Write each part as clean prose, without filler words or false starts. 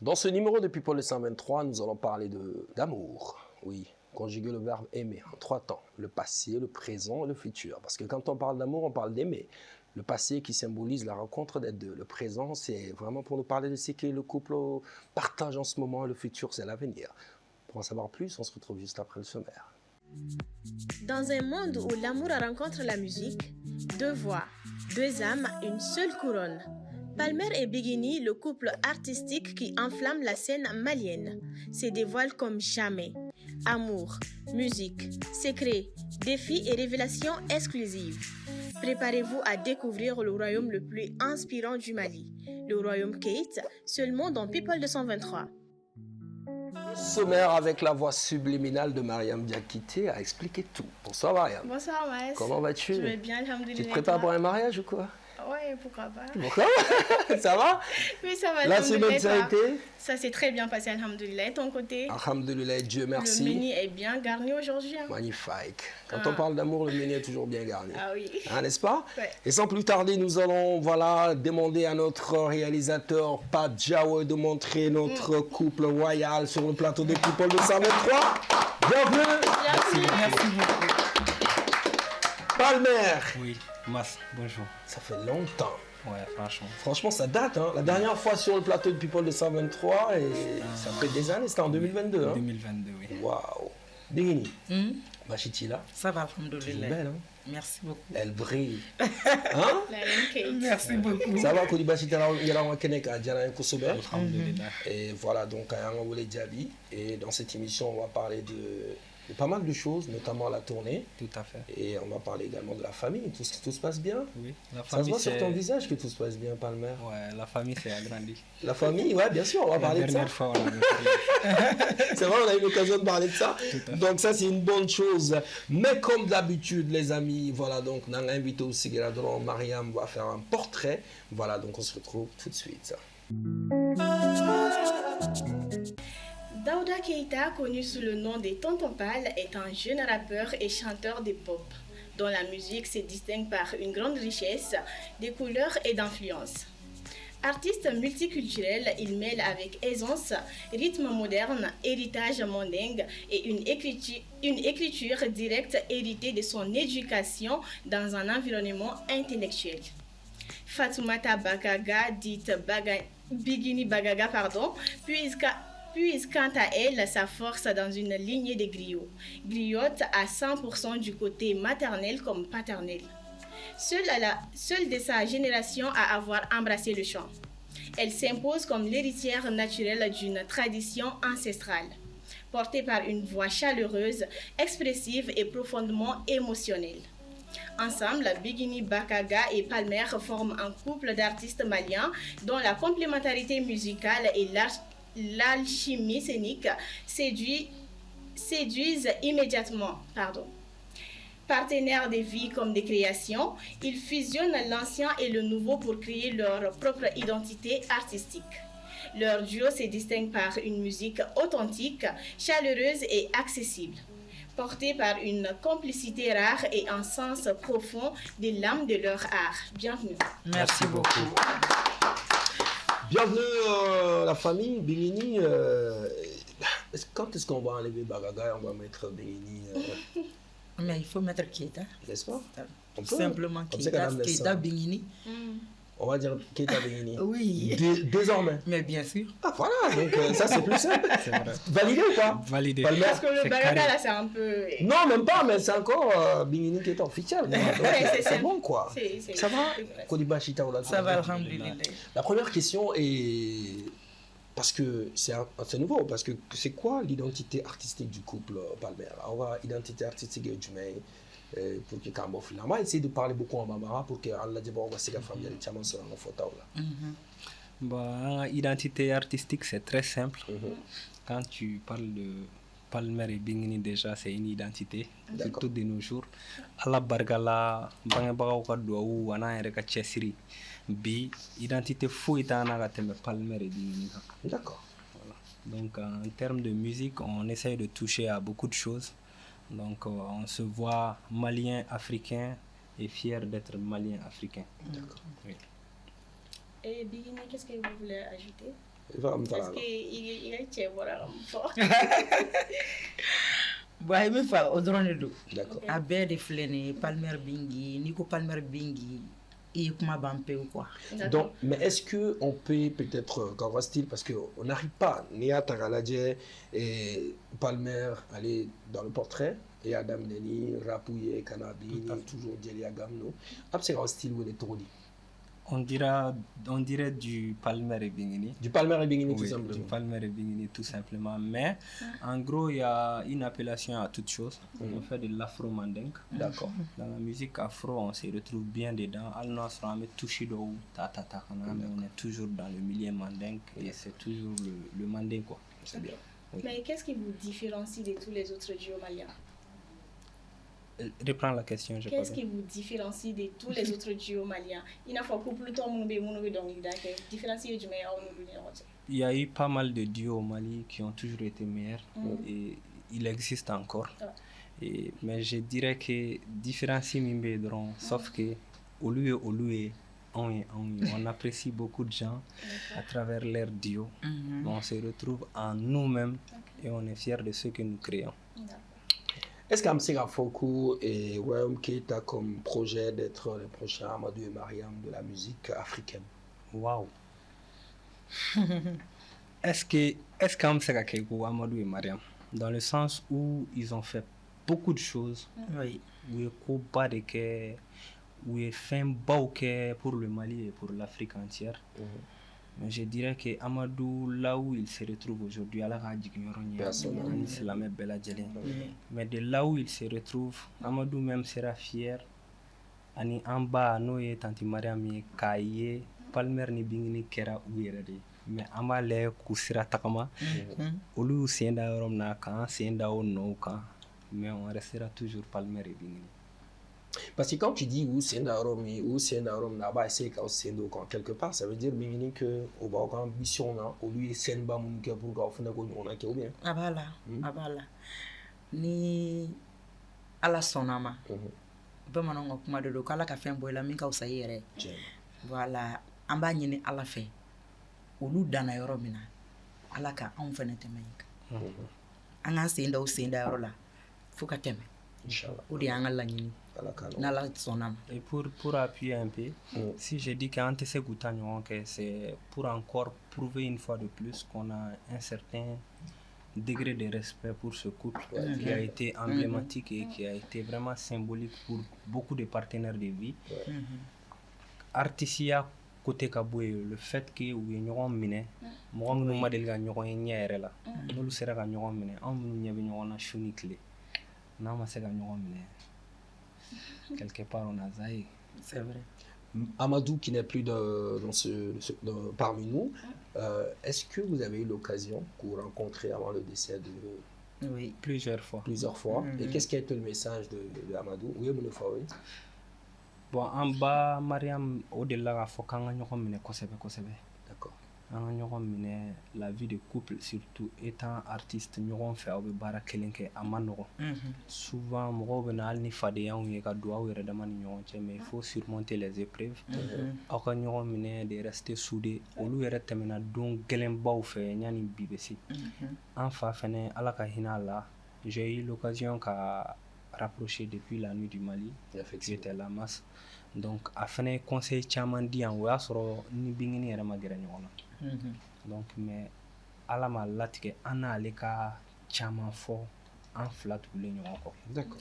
Dans ce numéro de People 123, nous allons parler d'amour. Oui, conjuguer le verbe aimer en 3 temps. Le passé, le présent et le futur. Parce que quand on parle d'amour, on parle d'aimer. Le passé qui symbolise la rencontre des deux. Le présent, c'est vraiment pour nous parler de ce que le couple partage en ce moment. Et le futur, c'est l'avenir. Pour en savoir plus, on se retrouve juste après le sommaire. Dans un monde où l'amour rencontre la musique, 2 voix, 2 âmes, une seule couronne. Palmer et Biguini, le couple artistique qui enflamme la scène malienne, se dévoile comme jamais. Amour, musique, secrets, défis et révélations exclusives. Préparez-vous à découvrir le royaume le plus inspirant du Mali, le royaume Kate, seulement dans People 223. Sommaire avec la voix subliminale de Mariam Diakité a expliqué tout. Bonsoir Mariam. Bonsoir Maës. Comment vas-tu? Je vais bien, alhamdoulilah. Tu te prépares pour un mariage ou quoi? Ouais, pourquoi pas. Pourquoi? Ça va? Oui, ça va. La semaine, ça a été? Ça s'est très bien passé, alhamdoulilah. Et ton côté? Alhamdoulilah, Dieu merci. Le menu est bien garni aujourd'hui. Hein? Magnifique. Quand on parle d'amour, le menu est toujours bien garni. Ah oui. Hein, n'est-ce pas? Ouais. Et sans plus tarder, nous allons demander à notre réalisateur Pat Jaoué de montrer notre couple royal sur le plateau de People 223. Bienvenue. Merci beaucoup. Palmer. Oui, Mas, bonjour. Ça fait longtemps. Ouais, franchement. Franchement, ça date. Hein. La dernière fois sur le plateau de People 223, et ça fait des années, c'était en 2022. Hein. 2022, oui. Waouh. Biguini. Bachiti là. Ça va, Elle est alhamdoulilah. belle, hein. Merci beaucoup. Elle brille. Hein? La reine Kate. Merci beaucoup. Ça va, Kodi Bachiti, il y a un Kenek à Djana Kosobe. Alhamdulillah. Et voilà, donc, à Yangaoule Diaby. Et dans cette émission, on va parler de pas mal de choses, notamment la tournée. Tout à fait. Et on va parler également de la famille. Tout se passe bien? Oui, la Ça se famille, voit sur ton visage que tout se passe bien, Palmer. Ouais, la famille s'est agrandie. La famille, ouais, bien sûr, on va parler La de ça. dernière fois, on avait C'est vrai, on a eu l'occasion de parler de ça. Donc ça, c'est une bonne chose. Mais comme d'habitude, les amis, voilà, donc on a invité aussi Géradron, Mariam va faire un portrait. Voilà, donc on se retrouve tout de suite. Daouda Keita, connu sous le nom de Tonton Pal, est un jeune rappeur et chanteur de pop, dont la musique se distingue par une grande richesse de couleurs et d'influences. Artiste multiculturel, il mêle avec aisance rythme moderne, héritage mandingue et une écriture directe héritée de son éducation dans un environnement intellectuel. Fatoumata Bagaga, dite Biguini Bagaga, puise quant à elle sa force dans une lignée de griots. Griotte à 100% du côté maternel comme paternel. Seule de sa génération à avoir embrassé le chant. Elle s'impose comme l'héritière naturelle d'une tradition ancestrale, portée par une voix chaleureuse, expressive et profondément émotionnelle. Ensemble, Biguini Bakaga et Palmer forment un couple d'artistes maliens dont la complémentarité musicale et l'alchimie scénique séduisent immédiatement. Partenaires de vie comme de création, ils fusionnent l'ancien et le nouveau pour créer leur propre identité artistique. Leur duo se distingue par une musique authentique, chaleureuse et accessible, portée par une complicité rare et un sens profond de l'âme de leur art. Bienvenue. Merci beaucoup. Bienvenue la famille, Biguini. Quand est-ce qu'on va enlever Bagaga et on va mettre Biguini Mais il faut mettre Keita. n'est-ce pas? On peut. Simplement Comme ça, quand même, Keita Biguini. On va dire Keita Biguini. Oui. Désormais. Mais bien sûr. Ah voilà, donc ça c'est plus simple. C'est vrai. Validé ou pas? Validé. Palmer. Parce que le C'est Bagaga carré. là, c'est un peu. Non, même pas, mais c'est encore Biguini qui est officiel. Donc, Ouais, c'est bon quoi. c'est- Ça va? c'est- Kodiba Chita Ola. Ça va, alhamdoulilah. La première question est. Parce que c'est nouveau, parce que c'est quoi l'identité artistique du couple Palmer? On va identité artistique du May pour que Kambo Fila. On va essayer de parler beaucoup en Bambara pour que Allah Djeba on va se faire famille de Chaman sur la photo là. Bon, identité artistique, c'est très simple. Quand tu parles de Palmer et Biguini, déjà, c'est une identité, surtout de nos jours. Allah bargala, bangabagaw ka duwawu, wana yɛrɛ ka cɛsiri. Bi, identité foyi t'an ka tɛmɛ Palmer et Biguini kan. D'accord. Voilà. Donc, en termes de musique, on essaye de toucher à beaucoup de choses. Donc, on se voit malien, africain et fier d'être malien, africain. D'accord. Oui. Et Biguini, qu'est-ce que vous voulez ajouter? Est-ce qu'il est chez fort? Bon, il me fait au drone de dos. D'accord. A bɛɛ de filɛ nin ye Palmer Bingi, n'i ko Palmer Bingi, i ye kuma ban pewu quoi. Donc, mais est-ce qu'on peut peut-être, qu'en reste-t-il, parce qu'on n'arrive pas, Nia Tagaladje et Palmer, aller dans le portrait, et Adam Neni, Rapouye, Kanabi, toujours Djelia Gamno. Après, c'est un style où il est trop dit. On dirait du Palmer et Bingini. Du Palmer et Bingini, tout Oui, simplement. du Palmer et Bingini, tout simplement. Mais en gros, il y a une appellation à toute chose. On fait de l'afro-mandingue. D'accord. Dans la musique afro, on se retrouve bien dedans. On est toujours dans le milieu mandingue et c'est toujours le mandingue, quoi. C'est bien. Oui. Mais qu'est-ce qui vous différencie de tous les autres duos maliens? Reprends la question. Qu'est-ce qui vous différencie de tous les autres duos maliens? Il n'a pas plus temps Il y a eu pas mal de duos au Mali qui ont toujours été meilleurs et il existe encore. Mais je dirais que différencier Mimbedron, sauf que au lieu on apprécie beaucoup de gens à travers leur duo. On se retrouve en nous-mêmes et on est fiers de ce que nous créons. Est-ce qu'Amsega Foku et Wayom Keita a comme projet d'être les prochains Amadou et Mariam de la musique africaine? Waouh! Est-ce qu'Amsega Keiko Amadou et Mariam, dans le sens où ils ont fait beaucoup de choses, Oui. où il est fait un pour le Mali et pour l'Afrique entière. Mais je dirais que Amadou, là où il se retrouve aujourd'hui, mais de là où il se retrouve, Amadou même sera fier. Ani amba noye tanti Mariam ye kaye Palmer ni bingini kera uyerade. Mais amba le kusira takama. Olu senda yorom na kan, senda o no kan. Mais on restera toujours Palmer et bingini. Parce que quand tu dis ou c'est Narom là-bas, c'est quand c'est quelque part, ça veut dire que au bas quand ambition là, au lieu c'est pas mon cœur pour qu'on fasse on a qu'au bien. Abala. Ni ala sonama. Bamananw ka kuma de don k'ala ka fɛn bɔ i la min ka fisa i yɛrɛ ye. Voilà, an b'a ɲini ala fɛ olu danna yɔrɔ min na ala ka anw fɛnɛ tɛmɛ yen kan. An k'an sen da o sen da yɔrɔ la fo ka tɛmɛ. Inch'Allah. O de y'an ka laɲini. Et pour appuyer un peu, si je dis que c'est pour encore prouver une fois de plus qu'on a un certain degré de respect pour ce couple qui a été emblématique et qui a été vraiment symbolique pour beaucoup de partenaires de vie. Artisia côté Kaboué, le fait que nous avons miné, moi nous modèle gagnons un nière là, nous sera gagnons miné, on nous y avait une chounie clé, non mais c'est gagnons miné. Quelque part on a zaï. C'est vrai. Amadou qui n'est plus parmi nous, est-ce que vous avez eu l'occasion de vous rencontrer avant le décès de... Oui. Plusieurs fois. Et qu'est-ce qui a été le message de Amadou? Oui, mon frère. Bon, en bas, Mariam, au-delà de la fois, quand on a D'accord. La vie de couple, surtout étant artiste, nous avons fait un bara kelenke amano. Souvent, nous avons ni fadeya ou yeka doa ou redamani mais il faut surmonter les épreuves. Après, nous avons de rester soudés. Olu yere temena don gelemba ou fait nyani bibesi. Enfin, fene alaka hina la, j'ai eu l'occasion qu'à rapprocher depuis la nuit du Mali. J'étais la masse. Donc, afin de conseiller chaman di en wa soro ni bingini yere magere nyona. Donc, mais à la malatike, on a les cas chaman fort en flat ou les nyons. D'accord.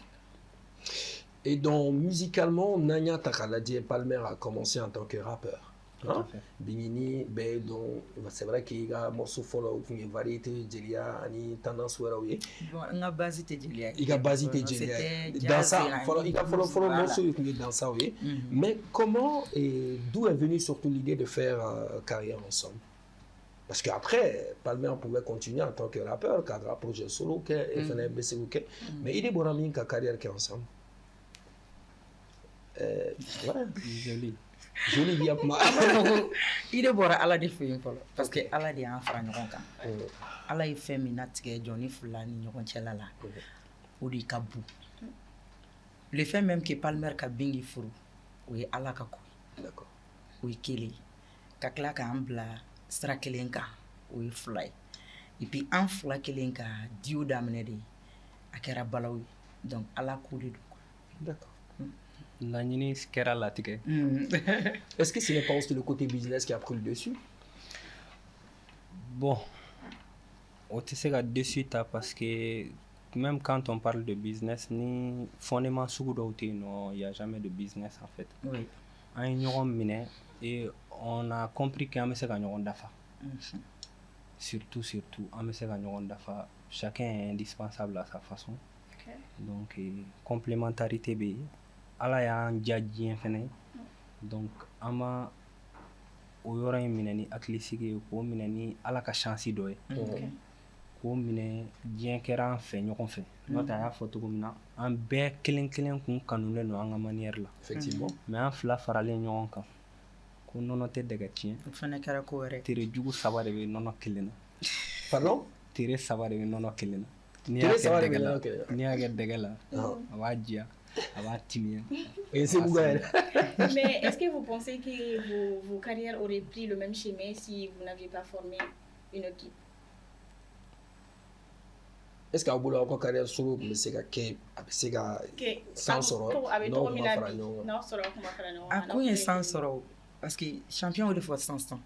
Et donc, musicalement, Nanya Takaladi et Palmer a commencé en tant que rappeur. Hein? Bingini, donc c'est vrai qu'il y a un morceau follow qui est variété, Djelia, ani tendance ou oui. Bon, on a basé Djelia. Il a basé Djelia. Dans ça, il a follow morceau qui est dans ça, oui. Mais comment et d'où est venue surtout l'idée de faire carrière ensemble? Parce qu'après, Palmer pouvait continuer en tant que rappeur, cadre projet solo, mais il est bon ami qui a carrière qui est ensemble. Voilà. Joli bien kuma. Il est bon ala de feu parce que ala de an fara ɲɔgɔn kan. Ala ye fɛn min natigɛ Jɔni fila ni ɲɔgɔn cɛla la. O de ka bon. Le fait même que Palmer ka Bingi furu, o ye ala ka ko. D'accord. O ye kelen. Ka tila k'an bila sira kelen kan. o ye 2 ye et puis an 2 kelen ka diw daminɛ de a kɛra balaw ye donc ala ko de don quoi. D'accord. laɲini kɛra latigɛ. Est-ce que ce n'est pas aussi le côté business qui a pris le dessus? Bon, on tɛ se ka dessus ta parce que même quand on parle de business, ni fondement sugu dɔw tɛ yen nɔ, il y a jamais de business en fait. Oui. An ye ɲɔgɔn minɛ et on a compris que an bɛ se ka ɲɔgɔn dafa. Surtout an bɛ se ka ɲɔgɔn dafa. Chacun est indispensable à sa façon. Okay. Donc complémentarité bɛ yen. Ala y'an diya diɲɛ fɛnɛ. Donc an ma o yɔrɔ in minɛ ni hakilisigi ye k'o minɛ ni ala ka chance dɔ ye. K'o minɛ diɲɛ kɛra an fɛ ɲɔgɔn fɛ. N'o tɛ a y'a fɔ cogo min na an bɛɛ kelen kelen kun kanulen don an ka manière la. Effectivement. Mais an fila faralen ɲɔgɔn kan ko nɔnɔ tɛ dɛgɛ tiɲɛ. O fana kɛra ko wɛrɛ. Tere jugu 3 de bɛ nɔnɔ kelen na. Pardon? Tere 3 de bɛ nɔnɔ kelen na. Tere 3 de bɛ nɔnɔ kelen na. N'i y'a kɛ dɛgɛ la a b'a diya a b'a timiya. Et c'est pourquoi Mais est-ce que vous pensez que vos carrières auraient pris le même chemin si vous n'aviez pas formé une équipe? Est-ce qu'à bolo encore carrière solo mais c'est que c'est que sans sɔrɔ n'aw kuma fara ɲɔgɔn kan? N'aw sɔrɔ kuma fara ɲɔgɔn A kan. kun ye sans sɔrɔ o parce que champion o de fɔ sisan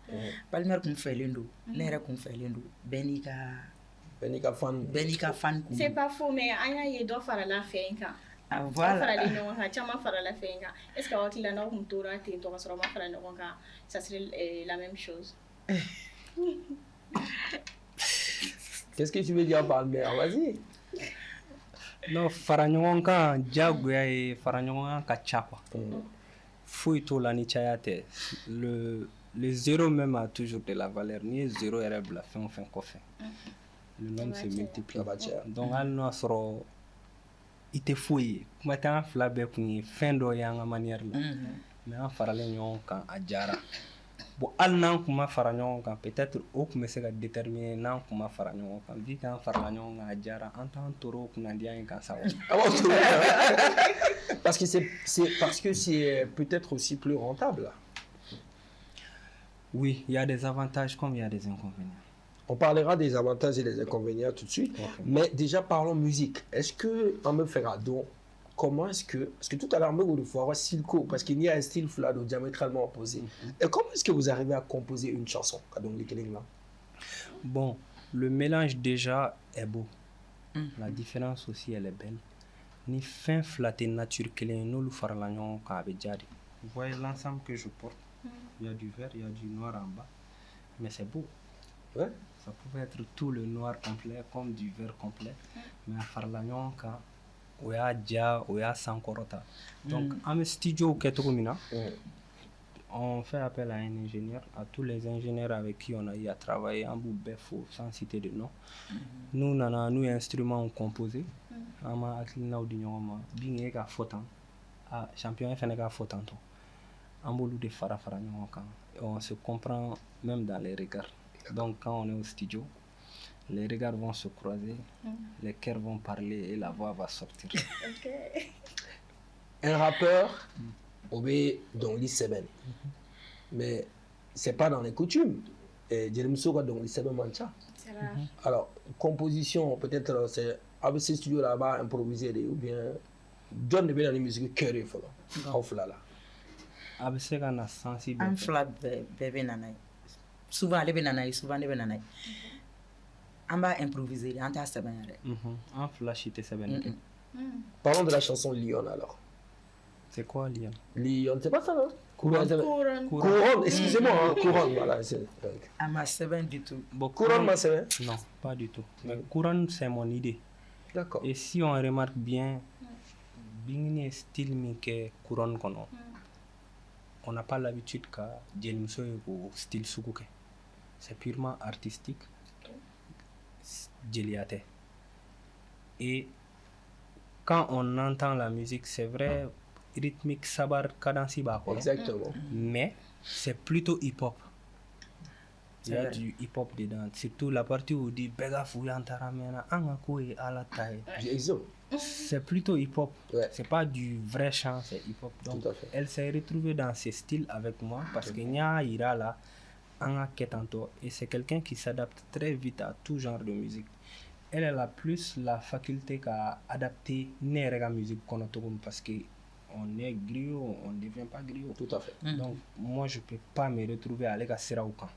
Balimɛri kun fɛlen don ne yɛrɛ kun fɛlen don bɛɛ n'i ka fan kun. C'est pas faux mais an y'a ye dɔ farala fɛn kan. Ah, Aw voilà. faralen ɲɔgɔn kan caman farala fɛn kan. Est-ce que aw hakili la n'aw kun tora ten tɔ ka sɔrɔ ma fara ɲɔgɔn kan ça serait la même chose? Qu'est-ce que tu veux dire par mais vas-y. Non, fara ɲɔgɔn kan diyagoya ye fara ɲɔgɔn kan ka ca quoi. Foyi t'o la ni caya tɛ. Le zéro même a toujours de la valeur. N'i ye zéro yɛrɛ bila fɛn o fɛn kɔfɛ. Le nombre se multiplie. Donc hali n'o y'a sɔrɔ i tɛ foyi ye. Kuma tɛ an fila bɛɛ kun ye fɛn dɔ ye an ka manière la. Mais an faralen ɲɔgɔn kan a diyara. Bon hali n'an kun ma fara ɲɔgɔn kan peut-être o kun bɛ se ka déterminer n'an kun ma fara ɲɔgɔn kan. Vu qu'an farala ɲɔgɔn kan a diyara an t'an toro kunnadiya in kan sa wa. Parce que c'est peut-être aussi plus rentable. Oui, il y a des avantages comme il y a des inconvénients. On parlera des avantages et des inconvénients tout de suite. Okay. Mais déjà, parlons musique. Est-ce qu'on me fera donc comment est-ce que... Parce que tout à l'heure, on faut avoir Silco, parce qu'il y a un style flado diamétralement opposé. Et comment est-ce que vous arrivez à composer une chanson? Bon, le mélange déjà est beau. La différence aussi, elle est belle. Ni fin flatté nature clé, nous le farlagnon kabedjari. Vous voyez l'ensemble que je porte. Il y a du vert, il y a du noir en bas. Mais c'est beau. Ouais. Ça pouvait être tout le noir complet comme du vert complet. Mais à farlagnon ka oya dia oya sankorota. Donc en studio ketomina. On fait appel à un ingénieur, à tous les ingénieurs avec qui on a eu à travailler en Boubefo, sans citer de nom. Nous, on a nous instruments composés. On a acliné du nom, bien qu'à photon, à champion FN qu'à photon. On boulot de farafara on se comprend même dans les regards. Donc quand on est au studio, les regards vont se croiser, les cœurs vont parler et la voix va sortir. Okay. Un rappeur obéit dans l'I7. Mais c'est pas dans les coutumes. Et Djelimsoura dans l'I7 mancha. C'est rare. Alors, composition, peut-être c'est avec ces studios là-bas improvisé ou bien John de dans les musiques cœur il faut là. Off là. Avec ce qu'on a sensible. Un flat bébé nanaï. Souvent les bénanaï, souvent les bénanaï. On va improviser, on t'a sabé. Un flash était sabé. Parlons de la chanson Lyon alors. C'est quoi Lyon? Lyon, c'est pas ça non? Couronne, excusez-moi, hein, couronne, voilà. À ma sabé du tout. Bon, couronne, ma sabé? Non, pas du tout. Mais couronne, c'est mon idée. D'accord. Et si on remarque bien, bien style miké couronne kono. On n'a pas l'habitude qu'à Djelimso ou style Sukuke. C'est purement artistique. Djeliate. Et quand on entend la musique, c'est vrai, rythmique, sabar, cadenci, exactement. Mais c'est plutôt hip-hop. Il y a du hip-hop dedans. Surtout la partie où on dit Bega Fouyantaramena, Angakoui à la taille. C'est plutôt hip-hop. Ouais. C'est pas du vrai chant, c'est hip-hop. Donc elle s'est retrouvée dans ce style avec moi parce que Nya Ira là, en tantôt, et c'est quelqu'un qui s'adapte très vite à tout genre de musique. Elle a plus la faculté qu'à adapter la musique qu'on a parce que on est griot, on ne devient pas griot. Tout à fait. Donc, moi, je ne peux pas me retrouver à l'égal Sira ou quand.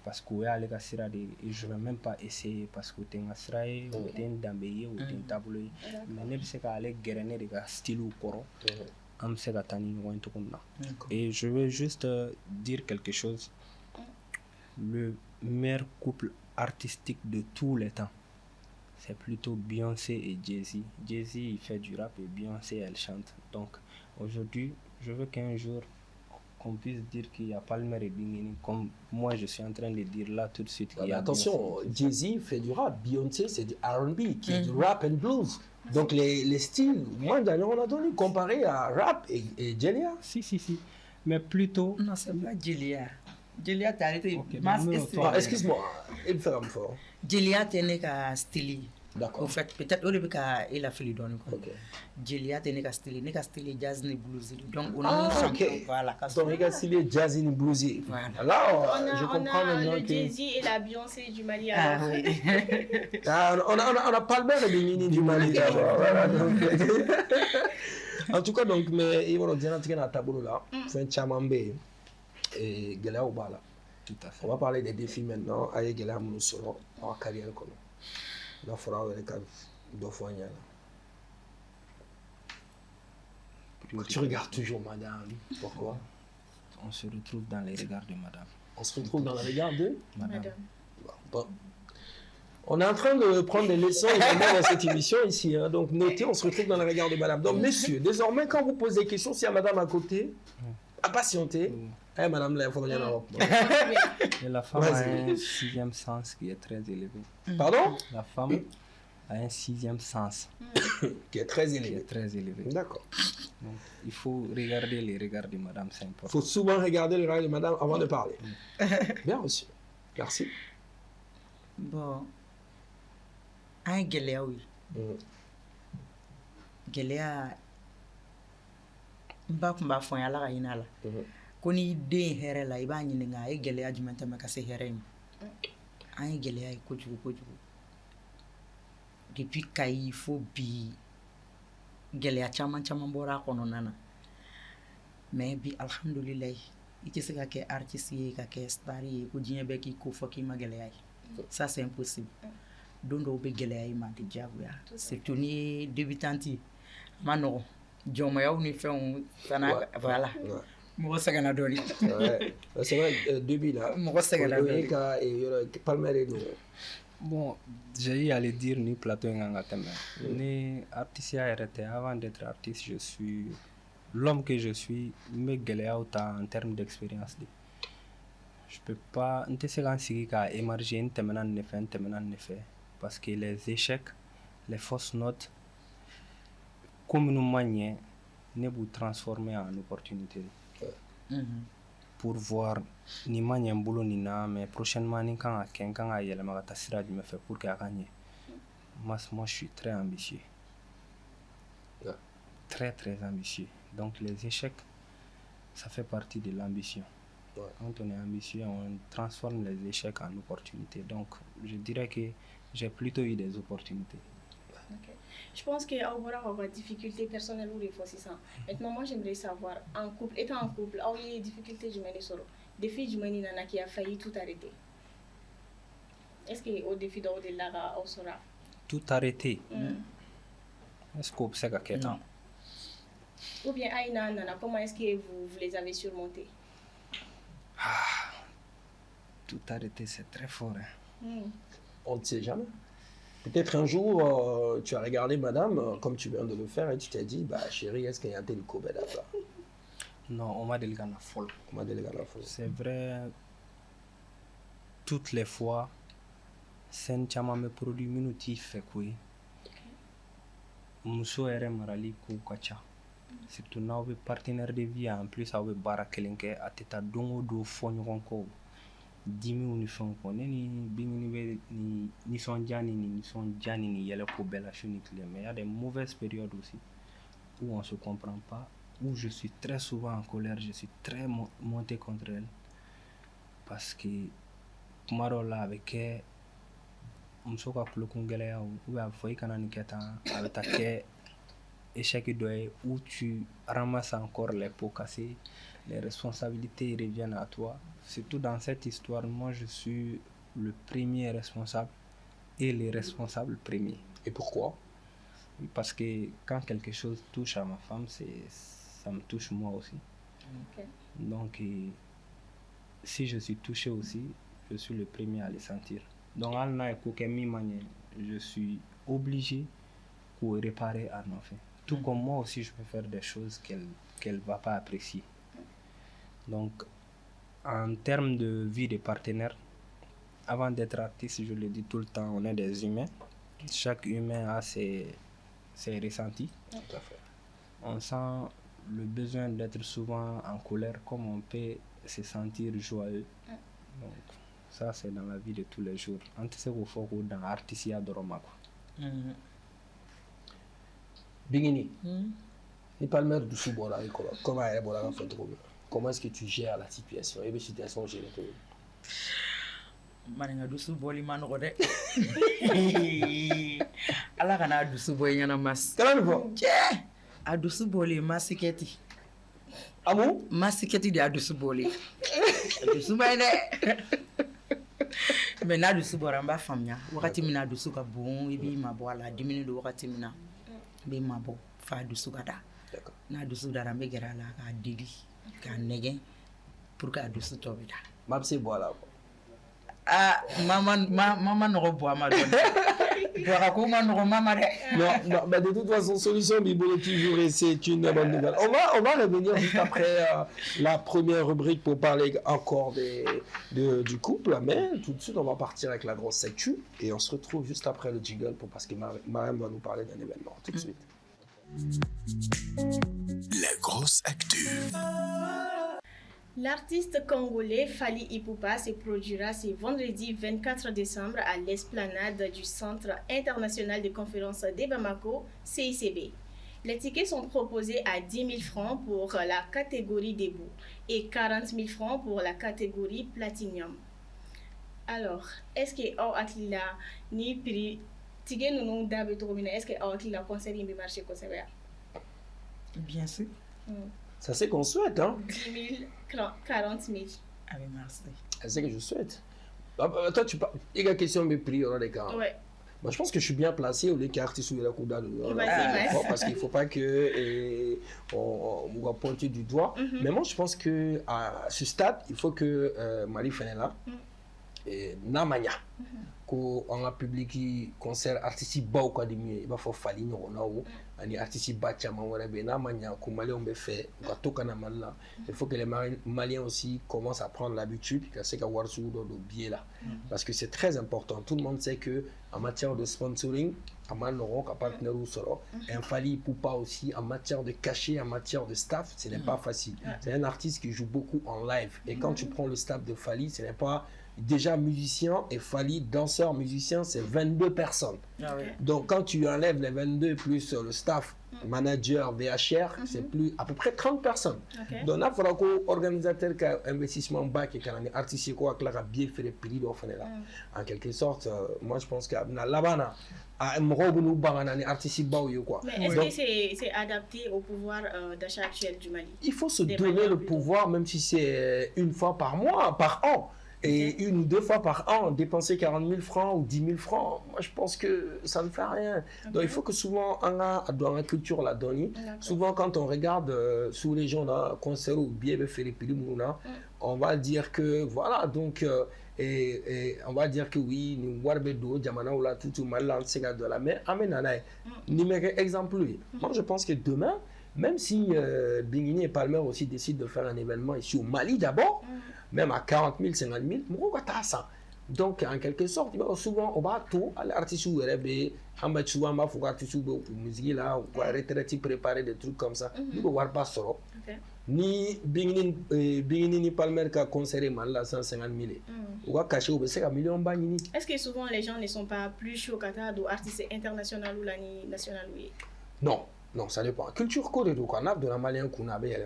Parce que à l'égal Sira, je ne vais même pas essayer parce que tu es un Siraé, ou tu es un Dambéé, ou tu es un Taboué. Mais je sais qu'aller guérir des style ou coro, on sait et je veux juste dire quelque chose. Le meilleur couple artistique de tous les temps, c'est plutôt Beyoncé et Jay-Z. Jay-Z, il fait du rap et Beyoncé, elle chante. Donc, aujourd'hui, je veux qu'un jour, qu'on puisse dire qu'il y a Palmer et Bingini, comme moi, je suis en train de dire là tout de suite. Mais attention, Jay-Z fait du rap, Beyoncé, c'est du R&B, qui est du rap and blues. Donc, les styles, moi, d'ailleurs, on a donné comparé à rap et Jelia. Si. Mais plutôt... Non, c'est pas Jelia. Jelia, t'as arrêté. Excuse-moi, il me fait un fort. Jelia, t'es né qu'à style. D'accord. En fait, peut-être au début, il a fait le don. Jelia, t'es né qu'à style jazz ni blues. Donc, on a ok. Voilà. Donc, il y a style jazz ni blues. Voilà. Là, je comprends maintenant le que... Jay-Z et la Beyoncé du Mali. Ah, oui. on a Palmer et Bingini du Mali. Voilà, donc... En tout cas, donc, mais il va nous dire un tableau là. C'est un chamambé. Et Gela Obala. Tout à fait. On va parler des défis maintenant. Aïe Gela Moussoro, en carrière. La fera avec deux fois. Tu regardes toujours madame. Pourquoi? On se retrouve dans les regards de madame. On se retrouve dans les regards de madame. Bon. On est en train de prendre des leçons également dans cette émission ici. Hein. Donc, notez, on se retrouve dans les regards de madame. Donc, messieurs, désormais, quand vous posez des questions, s'il y a madame à côté, impatientez. Eh, madame, là, il faut venir en Et la femme a un sixième sens qui est très élevé. Pardon? La femme a un sixième sens qui est très élevé. D'accord. Donc, il faut regarder les regards de madame, c'est important. Il faut souvent regarder les regards de madame avant de parler. Bien reçu. Merci. Bon. Un gɛlɛya oui. Gɛlɛya n ba tun b'a fɔ n ye ala ka hinɛ a la ko n'i den hɛrɛ la i b'a ɲininka a ye gɛlɛya jumɛn tɛmɛ ka se hɛrɛ in ma an ye gɛlɛya ye kojugu depuis Kayi fo bi gɛlɛya caman bɔra a kɔnɔna na mais bi alhamdulilayi i tɛ se ka kɛ artiste ye ka kɛ star ye ko diɲɛ bɛɛ k'i ko fɔ k'i ma gɛlɛya ye ça c'est impossible. Don dɔw bɛ gɛlɛya i ma tɛ diyagoya surtout n'i ye débutante ye a ma nɔgɔn jɔnmayaw ni fɛnw fana voilà mɔgɔ sɛgɛnna dɔɔni. C'est vrai, début là. Mɔgɔ sɛgɛnna dɔɔni. Palmer bon, j'ai eu à le dire ni plateau en Gateme. Ni artiste avant d'être artiste, je suis l'homme que je suis, mais gɛlɛya en termes d'expérience. Je peux pas, n tɛ se ka n sigi ka émarger n tɛmɛna nin de fɛ parce que les échecs, les fausses notes, comme nous manions, ne b'u transformer en opportunité. Pour voir ni ma ɲɛ n bolo nin na mais prochainement ni kan ka kɛ n kan ka yɛlɛma ka taa sira jumɛn fɛ pour que a ka ɲɛ. Moi je suis très ambitieux. Très ambitieux. Donc les échecs, ça fait partie de l'ambition. Quand on est ambitieux, on transforme les échecs en opportunités. Donc, je dirais que j'ai plutôt eu des opportunités. Okay. Je pense qu'il y a des difficultés personnelles ou des fois c'est ça. Maintenant, moi j'aimerais savoir, étant en couple, il y a des difficultés, des filles qui a failli tout arrêter. Est-ce qu'au défi de là, on sera tout arrêter? Est-ce que c'est quelque temps? Ou bien, Aïna, comment est-ce que vous les avez surmontés? Tout arrêter, c'est très fort. On ne sait jamais. Peut-être un jour, tu as regardé madame, comme tu viens de le faire, et tu t'es dit, bah chérie, est-ce qu'il y a un tel là? Non, on m'a délégué la folle. C'est vrai, toutes les fois, c'est un chama me produit minuti fait quoi. Muso ere marali ko kacha. Surtout n'aw be partenaire de vie en plus aw be baara kelen kɛ a tɛ taa don o don fɔ ɲɔgɔn kɔ dimiw ni fɛnw kɔ ne ni Bingini bɛ ni nisɔndiya ni nisɔndiya ni yɛlɛ ko bɛɛ la su ni tile mais il y a des mauvaises périodes aussi où on se comprend pas, où je suis très souvent en colère, je suis très monté contre elle parce que kuma dɔw la a bɛ kɛ muso ka kulokun gɛlɛyaw ou bien a bɛ fɔ i kana nin kɛ tan a bɛ taa kɛ échec dɔ ye où tu ramasses encore les pots cassés, les responsabilités reviennent à toi. Surtout dans cette histoire, moi je suis le premier responsable et le responsable premier. Et pourquoi? Parce que quand quelque chose touche à ma femme, ça me touche moi aussi. Ok. Donc, si je suis touché aussi, je suis le premier à le sentir. Donc, je suis obligé pour réparer à nos fins. Tout comme moi aussi, je peux faire des choses qu'elle ne va pas apprécier. Donc, en termes de vie de partenaire, avant d'être artiste, je le dis tout le temps, on est des humains. Chaque humain a ses ressentis. Tout à fait. On sent le besoin d'être souvent en colère, comme on peut se sentir joyeux. Donc, ça, c'est dans la vie de tous les jours. On sait qu'il faut que dans l'artiste, il y a de Roma. Bingini, ni Palmer du Soubora, comment elle est fait trop bien? Comment est-ce que tu gères la situation? Et les situations gérées tout. Maninga dusu boli manoko de. Ala kana dusu boy nyana mas. Kala ni fo? A dusu boli masiketi. Amu? Masiketi de a dusu boli. Dusu bay de. Mais na dusu bora mba famnya. Wakati mina dusu ka bon ibi mabo ala 10 minutes do wakati mina. Bi mabo fa dusu kada. D'accord. Na dusu dara mbe gera la ka dili ka nege pour ka dusu tobida. Mabse boala. Ah, maman n'aura pas ma donne. Non, bah de toute façon, solution Bibo est toujours et c'est une bonne nouvelle. On va revenir juste après la première rubrique pour parler encore du couple, mais tout de suite on va partir avec la grosse actu et on se retrouve juste après le jingle parce que Mariam va nous parler d'un événement. Tout de suite. La grosse actu. L'artiste congolais Fally Ipupa se produira ce vendredi 24 décembre à l'esplanade du Centre international de conférences de Bamako, CICB. Les tickets sont proposés à 10 000 francs pour la catégorie debout et 40 000 francs pour la catégorie platinum. Alors, est-ce que Aklila ni prix ticket nous d'abord est-ce que Aklila concert il marché comme ça? Bien sûr. Ça c'est qu'on souhaite, hein? 10 000, 40 000. Ah oui, merci. C'est que je souhaite. Toi, tu parles. Il y a une question de prix, on est quand Ouais. Moi, je pense que je suis bien placé au lieu qu'artiste sur la coude Vas-y. parce qu'il ne faut pas que on va pointer du doigt. Mais moi, je pense que à ce stade, il faut que Mali Fenela et Namanya, qu'on a publié concert artistique bas ou quoi de mieux, il va falloir Fally Nyonao, ani artistique bas chama warabe Namanya, qu'on Mali on be fait, on toka na Mali. Il faut que les Maliens aussi commencent à prendre l'habitude, que c'est qu'à voir sur le biais là, parce que c'est très important. Tout le monde sait que en matière de sponsoring, à Malnoron, à partenaire ou solo, un Fally Ipupa aussi en matière de cachet, en matière de staff, ce n'est pas facile. C'est un artiste qui joue beaucoup en live, et quand tu prends le staff de Fally, ce n'est pas déjà musicien et Fally danseur musicien, c'est 22 personnes. Ah oui. Donc quand tu enlèves les 22 plus le staff, manager, VHR, c'est plus à peu près 30 personnes. Okay. Donc là, il faudra que organisateur qui a investissement bas qui a un artiste qui a bien fait les prix d'offre là. En quelque sorte, moi je pense que là-bas, à un artiste bas ou quoi. Mais est-ce que c'est adapté au pouvoir d'achat actuel du Mali? Il faut se donner le pouvoir, même si c'est une fois par mois, par an. Et une ou deux fois par an, dépenser 40 000 francs ou 10 000 francs, moi je pense que ça ne fait rien. Donc il faut que souvent, dans la culture là, souvent quand on regarde sous les gens là, concert ou bien on va dire que voilà, donc et on va dire que oui, nous warbedo, Jamana ou la tout mal c'est de la mer, amenanaï. Numéro exemple lui. Moi je pense que demain, même si Bingini et Palmer aussi décident de faire un événement ici au Mali d'abord, même à 40 000, 50 000, donc en quelque sorte, souvent on va tout à l'artiste ou on souvent ma faut artiste ou musique là ou quoi retraite préparer des trucs comme ça. Nous on va pas solo. Ni Bingini ni Palmer qui a conservé mal là 150 000. On va cacher au c'est un million bagni. Est-ce que souvent les gens ne sont pas plus chauds qu'à d'artistes internationaux ou la national? Non, ça dépend. Culture code de quoi, de la malien qu'on a bien.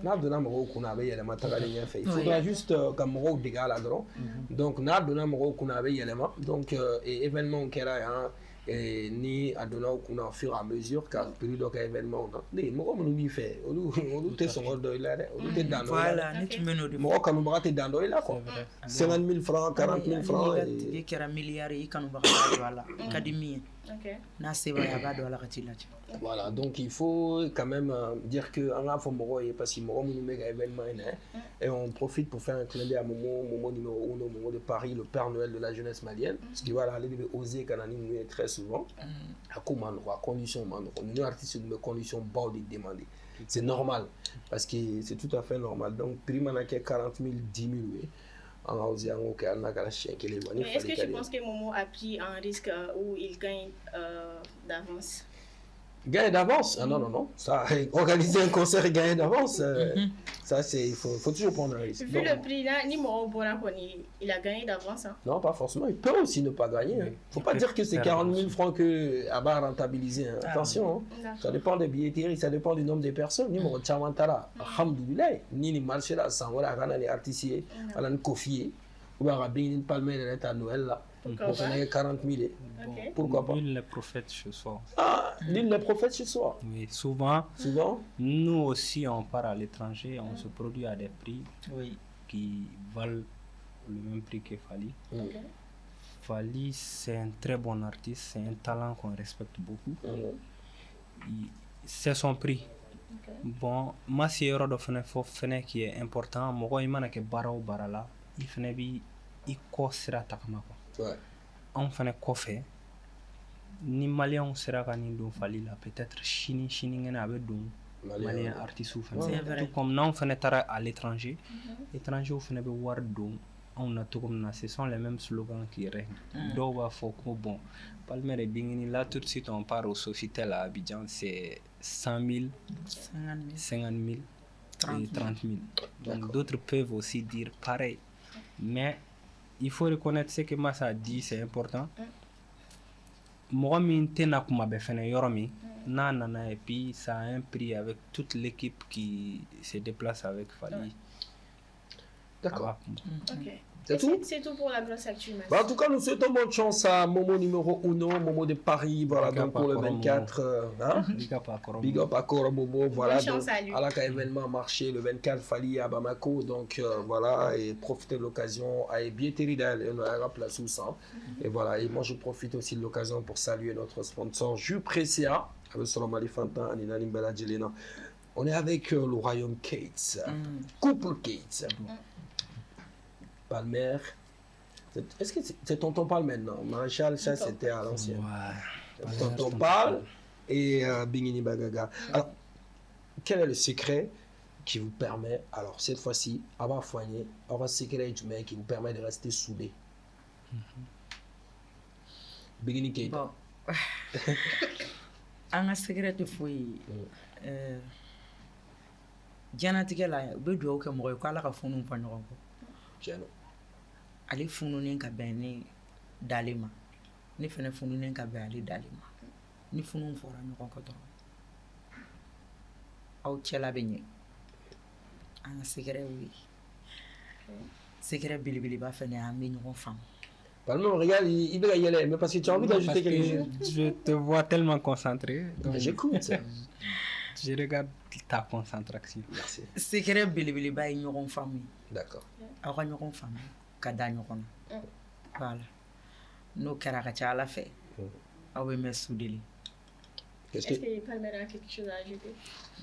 n'a donné mɔgɔw kunna a bɛ yɛlɛma tagali ɲɛfɛ il faudra juste ka mɔgɔw dege a la dɔrɔn donc n'a donna mɔgɔw kunna a bɛ yɛlɛma donc événement kɛra yan ni a donna u kunna au fur et à mesure ka prix dɔ kɛ événement na ne mɔgɔ minnu b'i fɛ olu tɛ sɔngɔ dɔ i la dɛ olu tɛ dan dɔ i la voilà ne tun bɛ n'o de fɔ mɔgɔ kanubaga tɛ dan dɔ i la quoi 50 000 francs 40 000 francs n'i ka tigi kɛra miliyari ye i kanubaga b'a don a la ka di min ye n'a se b'a ye a b'a don a la ka t'i lajɛ voilà donc il faut quand même dire que an k'a fɔ mɔgɔw ye parce que mɔgɔ minnu bɛ ka événement in na et on profite pour faire un clin d'œil à Momo numéro 1 Momo de Paris le Père Noël de la jeunesse malienne parce que voilà ale de bɛ oser ka na ni ninnu ye très souvent a ko man nɔgɔ a condition man nɔgɔ ninnu artistes ninnu bɛ condition baw de demander c'est normal parce que c'est tout à fait normal donc prix mana kɛ 40 000 10 000 ye an ka oser an k'o kɛ hali n'a kɛra siɲɛ kelen ye mais est-ce que tu penses que Momo a pris un risque où il gagne d'avance? Gagner d'avance? Ah non. Ça, organiser un concert et gagner d'avance, ça c'est, il faut toujours prendre un risque. Vu le prix là, il a gagné d'avance. Hein? Non, pas forcément. Il peut aussi ne pas gagner. Il ne faut pas dire que c'est 40 000 francs que Abba a rentabilisé. Hein. Attention, hein. Ça dépend des billetteries, ça dépend du nombre de personnes. Ni mon Tchamantara, Alhamdoulilah, ni les marchés là, sans voilà, on a les artistes, on a une coffee, ou bien on a bien une palme à Noël là. On a 40 000. Okay. Pourquoi pas? Nul les prophètes chez soi. Ah, nul les prophètes chez soi. Oui, souvent, nous aussi, on part à l'étranger, on se produit à des prix qui valent le même prix que Fally. Okay. Fally, c'est un très bon artiste, c'est un talent qu'on respecte beaucoup. C'est son prix. Okay. Bon, moi, c'est un de qui est important. Moi, il m'a dit que Barao Barala, il fait il sera takama quoi. Ouais. On fait kofé. Ni malien sera ka ni don Fally là peut-être chini ngena avec don malien artiste ou tout comme non fait tara à l'étranger. Étranger ou fait be war don on a tout comme ce sont les mêmes slogans qui règnent. Do va faut que bon Palmer et Bingini là tout de suite on part au Sofitel à Abidjan c'est 100 000 50 000 et 30 000. Donc d'autres peuvent aussi dire pareil. Mais il faut reconnaître ce que Massa a dit, c'est important. Moi, et puis ça a un prix avec toute l'équipe qui se déplace avec Fally. D'accord. Okay. C'est tout pour la grosse actu. Bah, en tout cas, nous souhaitons bonne chance à Momo numéro 1, Momo de Paris, voilà, donc pour le 24. Big up à Koro Momo, voilà. Bonne chance à lui. À la événement marché le 24, Fally à Bamako, donc voilà, et profitez de l'occasion à billetterie d'aller à la place où ça. Et voilà, et moi je profite aussi de l'occasion pour saluer notre sponsor Jus Pressia, avec Solomon Alifantin, Anina Nimbala Djelena. On est avec le Royaume Cates, Couple Cates. Palmer. Est-ce que c'est Tonton Pal maintenant? Maréchal, ça c'était à l'ancienne. Ouais. Tonton Pal et Bingini Bagaga. Alors, quel est le secret qui vous permet, alors cette fois-ci, avoir foigné, avoir secret du mec qui vous permet de rester soudé? Bingini Keita. Bon. Un secret de fouille. Dianatique là, be do que mo ko ala ka funu fa ɲɔgɔn kɔ. Tiɲɛ. Ale fununen ka bɛn ne dalen ma. Ne fɛnɛ fununen ka bɛn ale dalen ma. Ni funu fɔra ɲɔgɔn kɔ dɔrɔn. Aw cɛla bɛ ɲɛ. An ka secret oui. Secret belebeleba fɛnɛ an bɛ ɲɔgɔn faamu. Pardon, regarde, il veut y aller, mais parce que tu as envie d'ajouter quelque chose. Je te vois tellement concentré. J'écoute. Je regarde ta concentration. Merci. Secret belebeleba ye ɲɔgɔn faamu. D'accord. Aw ka ɲɔgɔn faamu ka da ɲɔgɔn na. Voilà. N'o kɛra ka ca Ala fɛ. Aw bɛ mɛn soudeli. Est-ce que Palmer a quelque chose à ajouter?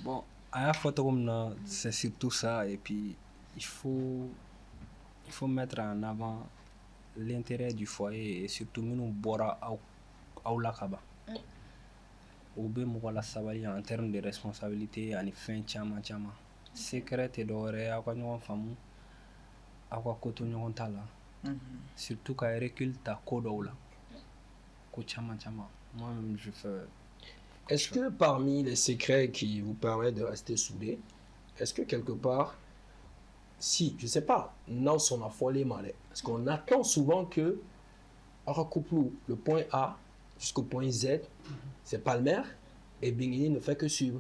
Bon, à la photo comme c'est surtout ça et puis il faut mettre en avant l'intérêt du foyer et surtout nous bora au lakaba. Au be mɔgɔ la sabali en termes de responsabilité ani fɛn caman caman. Secret tɛ dɔwɛrɛ aw ka ɲɔgɔn faamu aw ka ko to ɲɔgɔn ta la. Surtout ka recul ta ko dɔw la. Ko caman caman. Moi-même je fais. Est-ce que parmi les secrets qui vous permettent de rester soudés, est-ce que quelque part, si, je sais pas, non, on a foilé mal, parce qu'on attend souvent que, on couple le point A jusqu'au point Z, c'est Palmer, et Bingini ne fait que suivre.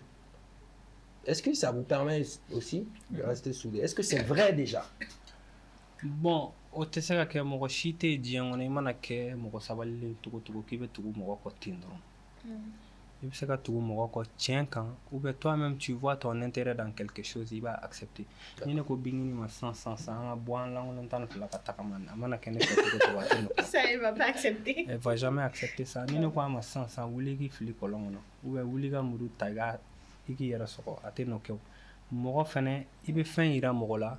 Est-ce que ça vous permet aussi de rester soudé? Est-ce que c'est vrai déjà? Bon, o tɛ se ka kɛ mɔgɔ si tɛ diɲɛ kɔnɔ i mana kɛ mɔgɔ sabalilen togo togo k'i bɛ tugu mɔgɔ kɔ ten dɔrɔn. I bɛ se ka tugu mɔgɔ kɔ tiɲɛ kan ou bien toi-même tu vois ton intérêt dans quelque chose i b'a accepter. Ni ne ko Bingini ma sisan an ka bɔ an lankolon 12 ka tagama a mana kɛ ne fɛ togo togo a tɛ nɔgɔya. Ça, elle va pas accepter. Elle va jamais accepter ça. Ni ne ko a ma sisan wuli k'i fili kɔlɔn kɔnɔ ou bien wuli ka muru ta i k'i yɛrɛ sɔgɔ a tɛ nɔ kɛ o. Mɔgɔ fɛnɛ i bɛ fɛn yira mɔgɔ la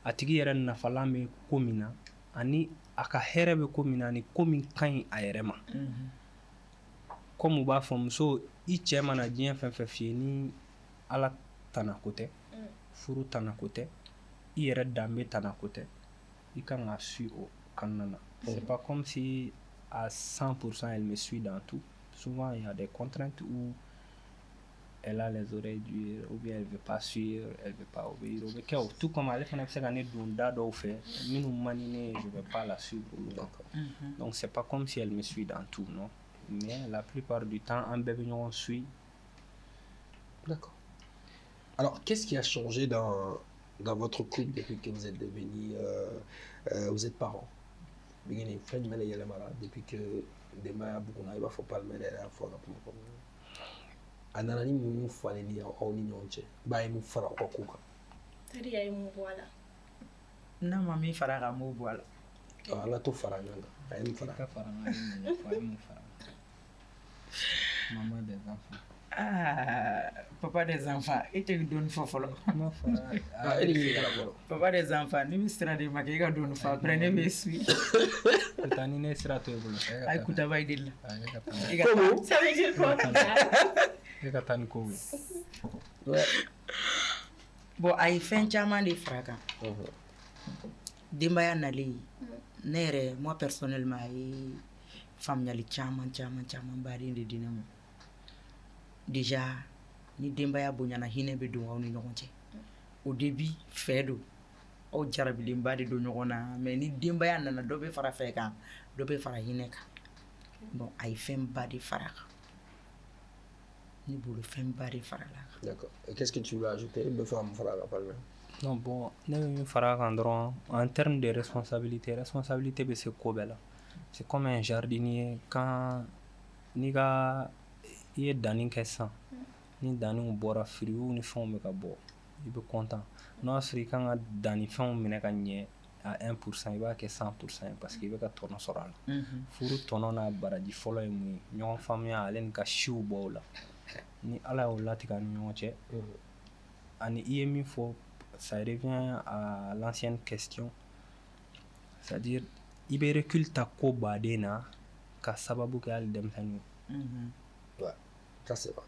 a tigi yɛrɛ nafalan bɛ ko min na ani a ka hɛrɛ bɛ ko min na ani ko min ka ɲi a yɛrɛ ma. Comme u b'a fɔ muso i cɛ mana diɲɛ fɛn fɛn f'i ye ni ala tanako tɛ furu tanako tɛ i yɛrɛ danbe tanako tɛ i kan ka suit o kɔnɔna na. C'est pas comme si à 100% elle me suit dans tout. Souvent il y a des contraintes où elle a les oreilles dures ou bien elle veut pas suivre, elle veut pas obéir. Tout comme elle fana bɛ se ka ne don da dɔw fɛ minnu man di ne ye je vais pas la suivre. Donc c'est pas comme si elle me suit dans tout, non. Mais la plupart du temps un bébé on suit. D'accord. Alors qu'est-ce qui a changé dans votre couple depuis que vous êtes devenus vous êtes parents? Begini fɛn jumɛn de yɛlɛmara depuis que denbaya buguna i b'a fɔ Palmer yɛrɛ y'a fɔ a ka kuma kɔnɔna na. A nana ni mun falen ni aw ni ɲɔgɔn cɛ? B'a ye mun fara aw ka ko kan? C'est-à-dire, il y a eu mon voilà. n'a ma min fara ka m'o bɔ a la. An ka to fara ɲɔgɔn kan. A ye mun fara? Ka fara n ka ni mɔgɔ fɔ a ye mun fara? Maman des enfants. Ah, papa des enfants i tɛ dɔɔni fɔ fɔlɔ. Ma fara E de ɲininka la fɔlɔ. Papa des enfants ni bɛ sira de ma kɛ i ka dɔɔni fɔ après ne bɛ suit. ka taa ni ne sira to i bolo. Ayi kutaba i de la. E ka taa I ka taa. Ça veut dire quoi? e ka taa ni ko ye. Bon a ye fɛn caman de fara kan. Denbaya nalen ne yɛrɛ moi personnellement a ye faamuyali caman baden de di ne ma. Déjà ni denbaya bonyana hinɛ bɛ don aw ni ɲɔgɔn cɛ. Au début fɛ don aw jarabilenba de don ɲɔgɔn na mais ni denbaya nana dɔ bɛ fara fɛ kan dɔ bɛ fara hinɛ kan. Bon a ye fɛnba de fara kan. Ne bolo fɛnba de fara la kan. D'accord. Et qu'est-ce que tu veux ajouter? Il me fait un fara la Palmer. Non bon ne bɛ min fara a kan dɔrɔn en termes de responsabilité bɛ se ko bɛɛ la. C'est comme un jardinier quand n'i ka i ye danni kɛ sisan ni danniw bɔra firigow ni fɛnw bɛ ka bɔ i bɛ content n'o y'a sɔrɔ i kan ka dannifɛnw minɛ ka ɲɛ à 1% i b'a kɛ 100% parce que i bɛ ka tɔnɔ sɔrɔ a la. Furu tɔnɔ n'a baraji fɔlɔ ye mun ye ɲɔgɔn faamuya ale ni ka siw bɔ o la ni ala y'o latigɛ a ni ɲɔgɔn cɛ ani i ye min fɔ ça revient à l'ancienne question, c'est-à-dire i bɛ recul ta ko baden na ka sababu kɛ hali denmisɛnninw. Ouais, ça c'est vrai.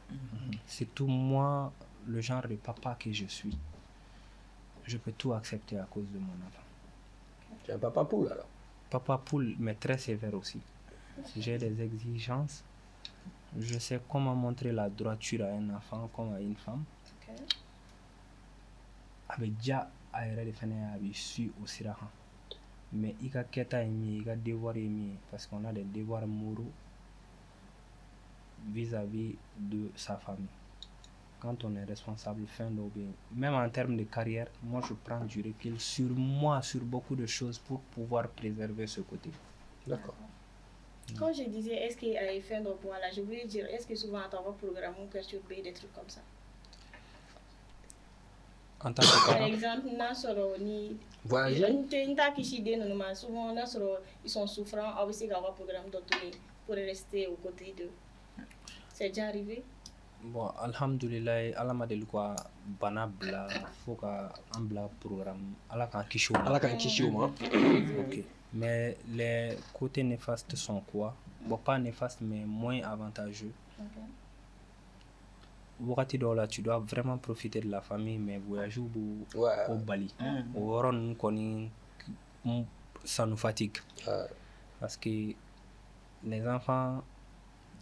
Surtout moi, le genre de papa que je suis, je peux tout accepter à cause de mon enfant. Tu es un papa poule alors? Papa poule, mais très sévère aussi. J'ai des exigences. Je sais comment montrer la droiture à un enfant comme à une femme. Avec déjà a yɛrɛ de fɛnɛ a bɛ su o sira kan. Mais i ka kɛta ye min ye, i ka devoir ye min ye, parce qu'on a des devoirs moraux vis-à-vis de sa famille. Quand on est responsable, même en termes de carrière, moi je prends du recul sur moi, sur beaucoup de choses pour pouvoir préserver ce côté. D'accord. Quand je disais est-ce qu'il y a fait un droit là, je voulais dire est-ce que souvent dans vos programmes on perturbe des trucs comme ça? En tant que Par parent, exemple, souvent ils sont souffrants, on va essayer d'avoir un programme d'autonomie pour rester aux côtés d'eux. C'est déjà arrivé? bon, alhamdulillah, ala ma deli ka bana bila fo ka an bila programme ala k'an kisi o ma. Ala k'an kisi o ma. Ok. Mais les côtés néfastes sont quoi? Bon, pas néfastes, mais moins avantageux. Okay. Wagati dɔw la tu dois vraiment profiter de la famille, mais voyage au Bali. Au yɔrɔ ninnu kɔni ça nous fatigue. Parce que les enfants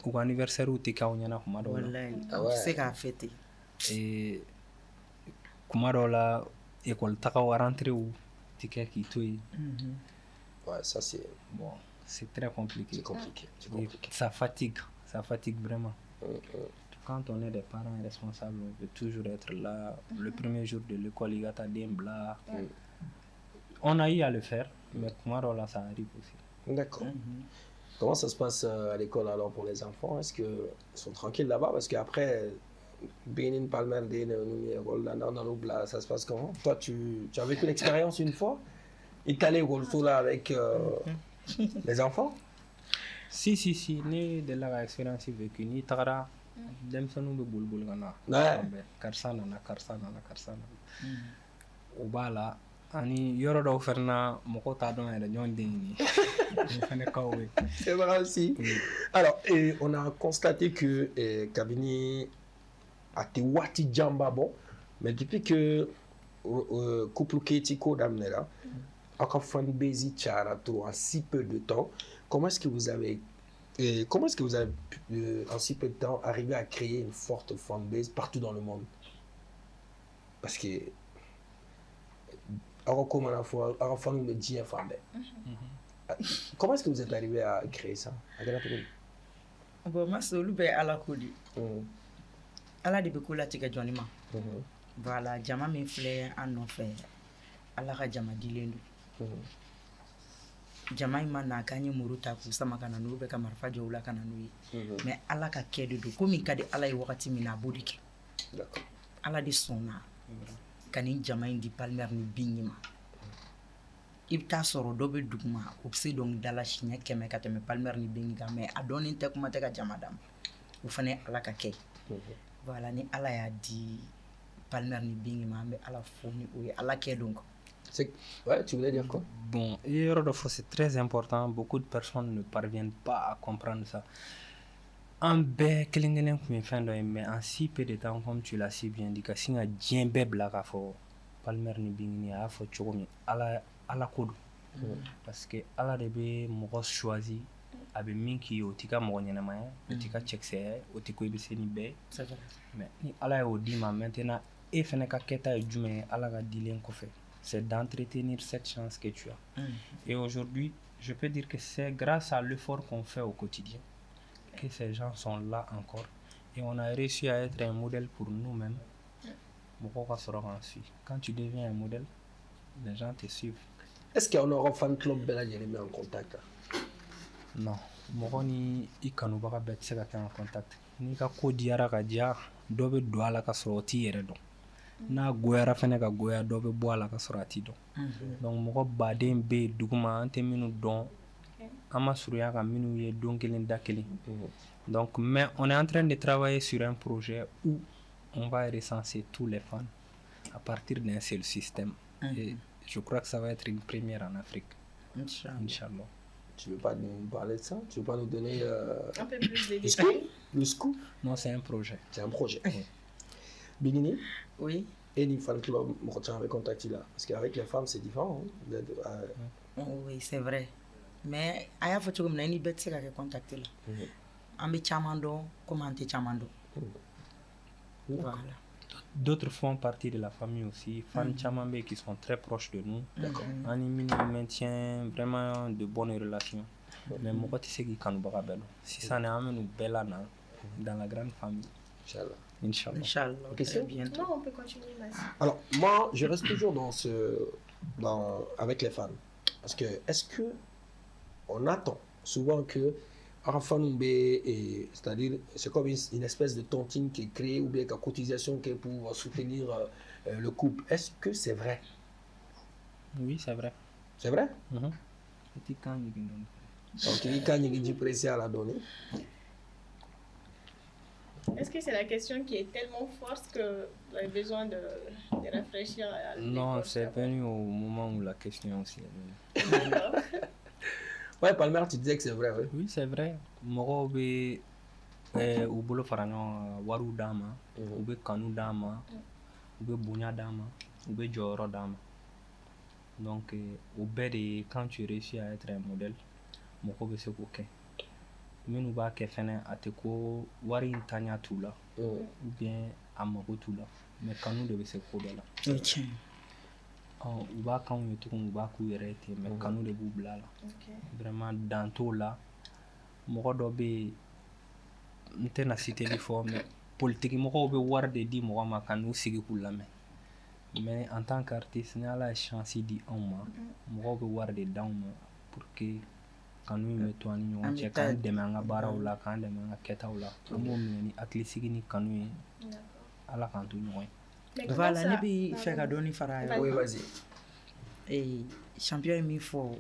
u ka anniversaire tɛ k'aw ɲɛna kuma dɔw la. Wallahi aw tɛ se k'a fêter. Kuma dɔw la école tagaw rentréw tɛ kɛ k'i to yen. Ouais, ça c'est Bon, c'est très compliqué. C'est compliqué. Ça fatigue vraiment. quand on est des parents responsables, on veut toujours être là. Le premier jour de l'école, il y a ta dembla. On a eu à le faire, mais là, ça arrive aussi. D'accord. Comment ça se passe à l'école alors pour les enfants? Est-ce qu'ils sont tranquilles là-bas? Parce qu'après, Benin, Palmer, ça se passe comment? Toi, tu as vécu l'expérience une fois? Et tu allé au retour là avec les enfants? Si, ni de la expérience vécue, ni tara, dem sanu be bulbul gana. Ouais. Karsana. Ubala, ani yoro do ferna moko ta don ere nyon deni. C'est vrai aussi. Alors, on a constaté que Kabini a été wati jamba bon, mais depuis que couple Ketiko d'Amnera, encore fanbase chara en si peu de temps, comment est-ce que vous avez en si peu de temps arrivé à créer une forte fanbase partout dans le monde? Parce que comment est-ce que vous êtes arrivé à créer ça? Bon, moi, c'est le à la coudi. Ala de beaucoup la tika Johnny. Voilà, Jama me flé en offert. Ala ka Jama dilendu. Jama ima na kanye muruta kusama kana nuru be kamar fajo ula kana nui. Mais ala ka kede do komi kade ala yi wakati mina bodike. D'accord. Ala de sona. Kani Jama indi Palmer ni binyima. Ibta soro dobe dugma upsi dong dala shinya keme kateme Palmer ni binga mais adoni te kuma te ka Jama dam. Ou fane ala ka kay. Voilà, ni ala ya di Palmer ni binyima mais ala foni ou ala kay donc. Ouais, tu voulais dire quoi? Bon, c'est très important. Beaucoup de personnes ne parviennent pas à comprendre ça. En bé, mais en si peu de temps, comme tu l'as si bien dit, que si on a bien bébla, Palmer ni bingni, a faut chocomi, à la coude. Parce que à la début, mon choisi, avec minki, au tika moyenamaya, au tika checkse, au tika ibiseni bé. Mais ni à la au dima maintenant, et feneka keta et jume, à la dilien qu'on fait. C'est d'entretenir cette chance que tu as. Et aujourd'hui, je peux dire que c'est grâce à l'effort qu'on fait au quotidien que ces gens sont là encore. Et on a réussi à être un modèle pour nous-mêmes. Quand tu deviens un modèle, les gens te suivent. Est-ce qu'il y a un fan club Beladjeri en contact? Non. Moroni ikanubaga bet se ka en contact. Ni ka ko diara ka dia do be do ala ka soroti yere don. Na goyara fene ka goya do be bo ala ka sorati don. Donc mo baden be duguma ante minu don ama suruya ka minu ye don kelen da kelen. Donc mais on est en train de travailler sur un projet où on va recenser tous les fans à partir d'un seul système. Et je crois que ça va être une première en Afrique. Inch'Allah. Tu veux pas nous parler de ça? Tu veux pas nous donner un peu plus de détails? Le scoop? Non, c'est un projet. C'est un projet. Bingini? Oui. Et les fan club, on avec contact là. Parce qu'avec les femmes, c'est différent. Oui, c'est vrai. Mais il y a des gens qui ont contacté là. On peut chamando, commenter chamando. Voilà. D'autres font partie de la famille aussi, fans chamambe qui sont très proches de nous. On maintient vraiment de bonnes relations. Mais moi, tu sais qui quand nous si ça n'est pas nous belle dans la grande famille. Inch'Allah. Inch'Allah. Non, on peut continuer. Alors, moi, je reste toujours avec les fans. Parce que, est-ce que on attend souvent que c'est-à-dire, c'est comme une espèce de tontine qui est créée ou bien une cotisation qui est pour soutenir le couple. Est-ce que c'est vrai? Oui, c'est vrai. C'est vrai? Donc, quand il dit pressé à la donner. Est-ce que c'est la question qui est tellement forte que vous avez besoin de réfléchir à Non, c'est venu au moment où la question aussi est venue. Ouais, Palmer, tu disais que c'est vrai, oui. Oui, c'est vrai. Moro be ubolo farano waru dama, ube kanu dama, ube bunya dama, ube joro dama. Donc, quand tu réussis à être un modèle, moko be se koke. Minu ba ke fene ateko wari intanya tula, ou bien amako tula. Mais kanu de be se kodela. On va quand on est on va courir mais quand nous les boublala vraiment dans tout là moi dobe n'était na cité les formes politique mɔgɔw bɛ wari de di mɔgɔ ma ka n'u sigi k'u lamɛn mais en tant qu'artiste ni ala ye chance di anw ma mɔgɔw bɛ wari de d'anw ma pour que kanu in bɛ to an ni ɲɔgɔn cɛ k'an dɛmɛ an ka baaraw la k'an dɛmɛ an ka kɛtaw la an b'o minɛ ni hakilisigi ni kanu ye ala k'an to ɲɔgɔn ye. Voilà, ne bɛ fɛ ka dɔɔni fara a Oui, vas-y. champion ye min fɔ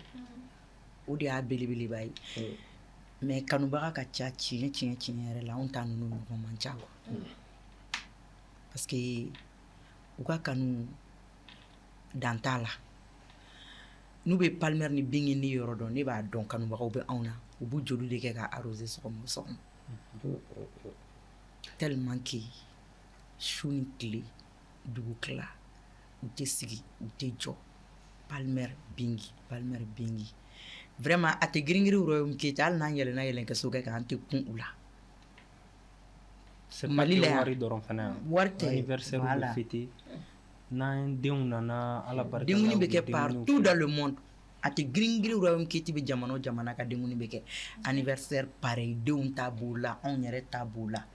o de y'a belebeleba ye mais kanubaga ka ca tiɲɛ yɛrɛ la anw ta ninnu ɲɔgɔn man ca quoi parce que u ka kanu dan t'a la n'u bɛ Palmer ni Bingi ni yɔrɔ dɔn ne b'a dɔn kanubagaw bɛ anw na u b'u joli de kɛ ka arroser sɔgɔma o sɔgɔma tellement que su ni tile dugu tila u tɛ sigi u tɛ jɔ Palmer Bingi vraiment a tɛ girin-girin Royaume Keita hali n'an yɛlɛnna yɛlɛnkɛso kɛ k'an tɛ kun u la Mali la wari dɔrɔn fana wari tɛ anniversaire bɛ fêter n'an denw nana ala barika denguni bɛ kɛ partout dans le monde a tɛ girin-girin Royaume Keita bɛ jamana o jamana ka denguni bɛ kɛ anniversaire pareil denw ta b'o la anw yɛrɛ ta b'o la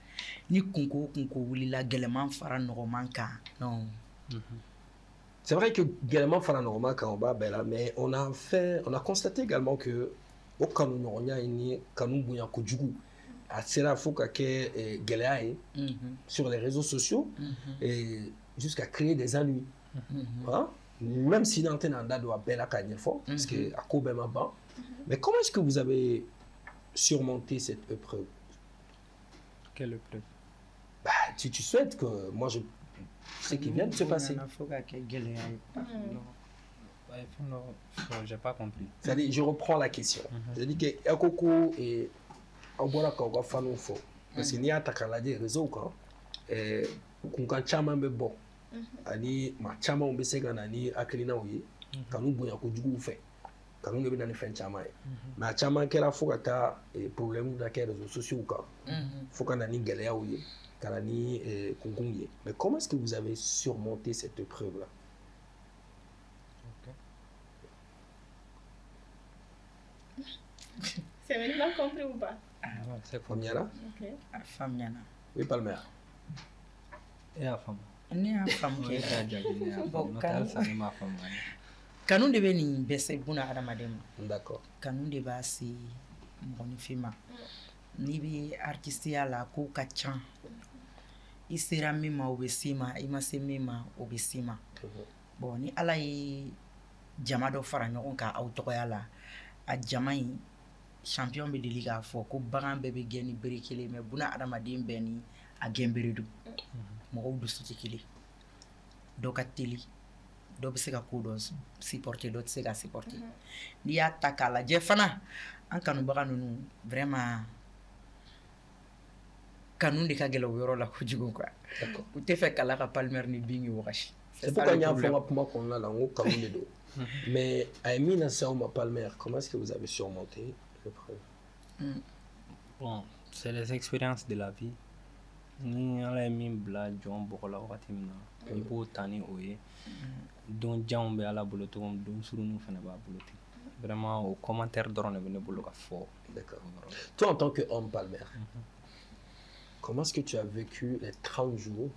ni kunko wulila gɛlɛman fara nɔgɔman kan non. C'est vrai que également Faranoma Kaomba Bella, mais on a constaté également que au Kanu Noronya ini Kanu Bunya Kojugu a Sera Foka ke Geleae sur les réseaux sociaux et jusqu'à créer des ennuis. Hein? Même si l'antenne en doit Bella Kanyefo, parce que à Kobema Ban. Mais comment est-ce que vous avez surmonté cette épreuve? Quelle épreuve? Bah, si tu souhaites que moi je ce qui vient de se passer. Non, j'ai pas compris. C'est-à-dire, je reprends la question. Je dis que Ekoko et Obora Kawa Fanofo, parce qu'il y a des réseaux quand Kunkan Chama Bebo, Ani Machama Ombesega Nani Akelina Oye, Kanu Boya Kojugu fait, Kanu Nebina Fen Chama. Mais Chama Kera Fogata et problème dans les réseaux sociaux quand Fokanani Galea Oye. Mais comment est-ce que vous avez surmonté cette épreuve-là? C'est maintenant compris ou pas? C'est Famiana? Famiana. Oui, Palmer. Et la femme? Ne y'a faamu kanu de bɛ nin bɛɛ se buna adamaden ma. D'accord. Kanu de b'a se mɔgɔninfin ma. N'i bɛ artisteya la kow ka ca. I sera min ma o bɛ s'i ma i ma se min ma o bɛ s'i ma. Bon ni ala ye jama dɔ fara ɲɔgɔn kan aw tɔgɔya la a jama in champion bɛ deli k'a fɔ ko bagan bɛɛ bɛ gɛn ni bere kelen mais buna adamaden bɛɛ ni a gɛnbere don. Mɔgɔw dusu tɛ kelen dɔ ka teli dɔ bɛ se ka ko dɔ supporter dɔ tɛ se ka supporter n'i y'a ta k'a lajɛ fana an kanubaga ninnu vraiment kanu de ka gɛlɛn o yɔrɔ la kojugu quoi u tɛ fɛ kala ka Palmer ni Bingi wagasi. C'est pourquoi il y a un format qu'on a là on kanu de do. Mais Aimina Saouma Palmer, comment est-ce que vous avez surmonté l'épreuve? Bon, c'est les expériences de la vie. Ni ala ye min bila jɔn bɔgɔ la wagati min na i b'o ta ni o ye don janw bɛ ala bolo cogo min don surunw fana b'a bolo ten vraiment o commentaire dɔrɔn de bɛ ne bolo ka fɔ. D'accord. Toi en tant qu'homme Palmer, comment est-ce que tu as vécu les 30 jours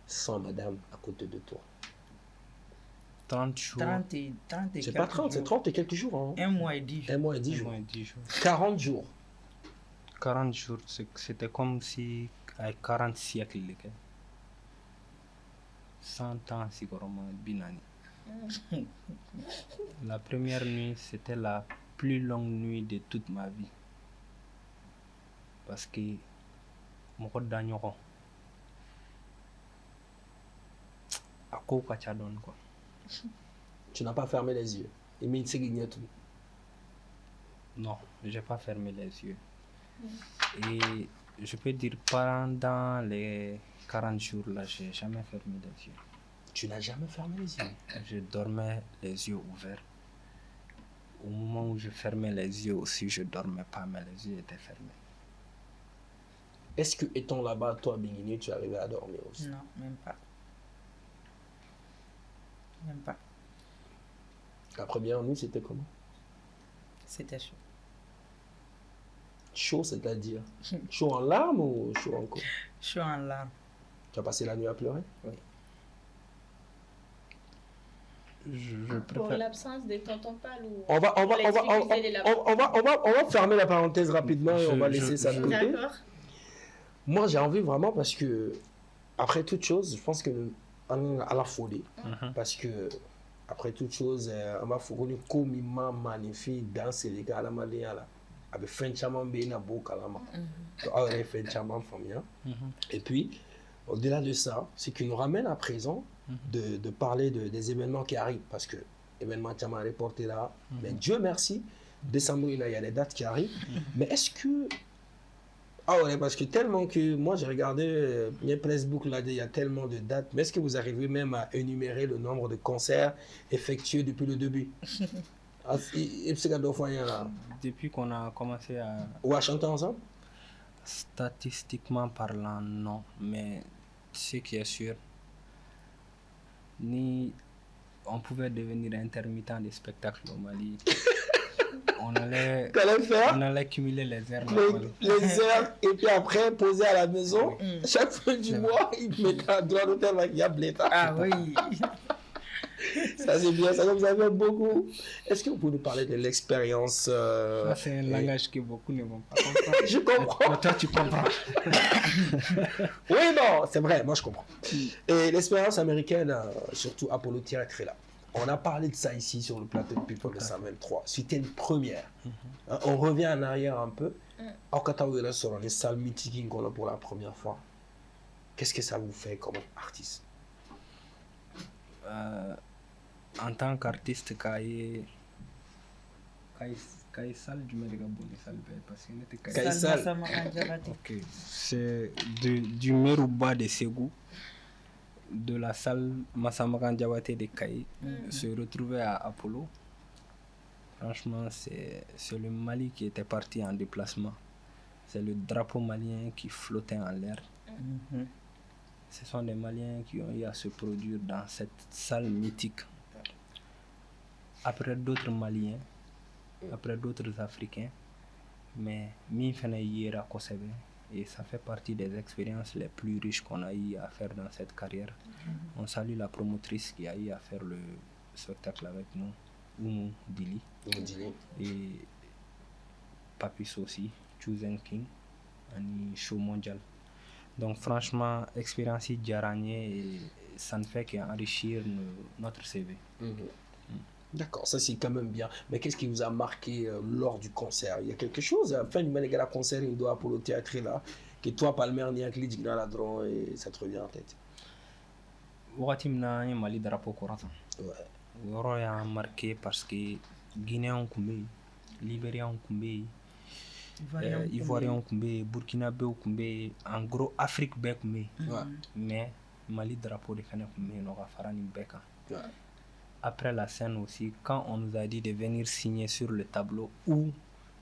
sans madame à côté de toi? 30 jours. 30 et c'est pas 30, c'est 30 et quelques jours. Hein? Un mois et 10 jours. Un mois et 10 jours. 40 jours. 40 jours, c'était comme si avec 40 siècles. 100 ans, si binani. La première nuit, c'était la plus longue nuit de toute ma vie. Parce que mon d'agneron. À quoi quoi. Tu n'as pas fermé les yeux. Non, je n'ai pas fermé les yeux. Et je peux dire pendant les 40 jours là, je n'ai jamais fermé les yeux. Tu n'as jamais fermé les yeux? Je dormais les yeux ouverts. Au moment où je fermais les yeux aussi, je ne dormais pas, mais les yeux étaient fermés. Est-ce que étant là-bas, toi, Bingini, tu arrivais à dormir aussi? Non, même pas. Même pas. La première nuit, c'était comment? C'était chaud. Chaud, c'est-à-dire chaud en larmes ou chaud en quoi? Chaud en larmes. Tu as passé la nuit à pleurer? Oui. Je Pour préfère. l'absence de tonton Pal ou On va pour les difficultés de la on va fermer la parenthèse rapidement et on va laisser ça de je- côté. D'accord. Moi, j'ai envie vraiment parce que, après toute chose, je pense que à la folie, parce que, après toute chose, on va fournir comme imam magnifique dans ces cas à la manière là. Avec Frenchaman Bena Bokalama. Avec Frenchaman Famia. Et puis, au-delà de ça, c'est qu'il nous ramène à présent de parler des événements qui arrivent. Parce que l'événement Tchama reporté là, mais Dieu merci, décembre, il y a des dates qui arrivent. Mais est-ce que. Ah ouais, parce que tellement que moi j'ai regardé mes Facebook là, il y a tellement de dates. Mais est-ce que vous arrivez même à énumérer le nombre de concerts effectués depuis le début? Depuis qu'on a commencé à. Ou à chanter ensemble? Statistiquement parlant, non. Mais ce qui est sûr, ni on pouvait devenir intermittent des spectacles au Mali. On allait cumuler les heures. Les heures, et puis après, poser à la maison, chaque fin du mois, ils mettent un droit d'hôtel avec Yableta. Ah oui. Ça, c'est bien, ça vous avez beaucoup. Est-ce que vous pouvez nous parler de l'expérience Ça, c'est un langage que beaucoup ne vont pas comprendre. Je comprends. Mais toi, tu comprends. Oui, non, c'est vrai, moi je comprends. Et l'expérience américaine, surtout Apollo Théâtre est là. On a parlé de ça ici sur le plateau de People de 123. C'était une première. On revient en arrière un peu. En Kataouira, sur une salle mythique pour la première fois. Qu'est-ce que ça vous fait comme artiste? En tant qu'artiste, Kaye Sal du Medegabou, parce qu'il était Kaye Sal. Ok, c'est du Merouba de Ségou, de la salle Massamakan Diawate de Kaye, se retrouver à Apollo. Franchement, c'est le Mali qui était parti en déplacement. C'est le drapeau malien qui flottait en l'air. Ce sont des Maliens qui ont eu à se produire dans cette salle mythique. Après d'autres Maliens, après d'autres Africains, mais et ça fait partie des expériences les plus riches qu'on a eu à faire dans cette carrière. On salue la promotrice qui a eu à faire le spectacle avec nous, Oumou Dili, et Papis aussi, Chosen King, un show mondial. Donc franchement, expérience Djaranier, et ça ne fait qu'enrichir notre CV. D'accord, ça c'est quand même bien. Mais qu'est-ce qui vous a marqué lors du concert? Il y a quelque chose, à la fin du concert, il doit pour le théâtre là, que toi, Palmer, n'y a que l'idée dans la drone et ça te revient en tête. Ouatimna, Mali drapeau Koratan. Ouais. Woro a marqué parce que Guinéen ont Koumé, Libérien ont Koumé, Ivoirien ont Koumé, Burkinabé ont Koumé, en gros Afrique Bé Koumé. Mais Mali drapeau de Fene Koumé, Nora Farani Beka. Après la scène aussi, quand on nous a dit de venir signer sur le tableau où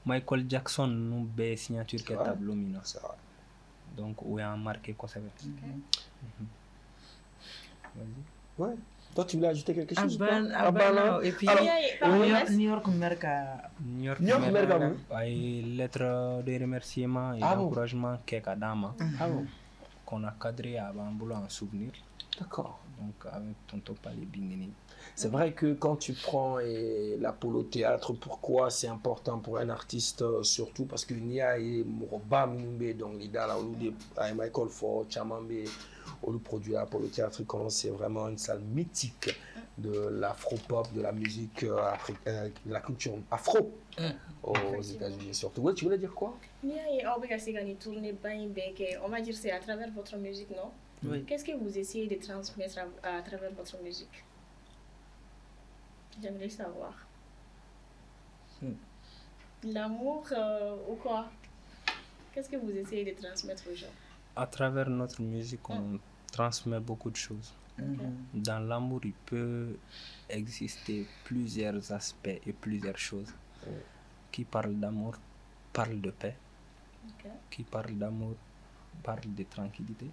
Michael Jackson nous a signature que tableau mina. Donc on a marqué quoi ça veut. Vas-y. Ouais. Toi tu voulais ajouter quelque chose? Et puis New York Merca. Ay lettre de remerciement et d'encouragement Kekadama qu'on a cadré à Bamboula en souvenir. D'accord. Donc avec Tonton Palé Bingeni. C'est vrai que quand tu prends l'Apollo Théâtre, pourquoi c'est important pour un artiste, surtout parce que Nia et Moroba Mumbe, donc l'idée là, Michael Ford, Chamambe, on le produit à Apollo Théâtre, c'est vraiment une salle mythique de l'afro-pop, de la musique africaine, de la culture afro aux États-Unis surtout. Ouais, tu voulais dire quoi? On va dire c'est à travers votre musique, non? Oui. Qu'est-ce que vous essayez de transmettre à travers votre musique? J'aimerais savoir. L'amour ou quoi? Qu'est-ce que vous essayez de transmettre aux gens? À travers notre musique, on transmet beaucoup de choses. Dans l'amour, il peut exister plusieurs aspects et plusieurs choses. Qui parle d'amour parle de paix. Qui parle d'amour parle de tranquillité.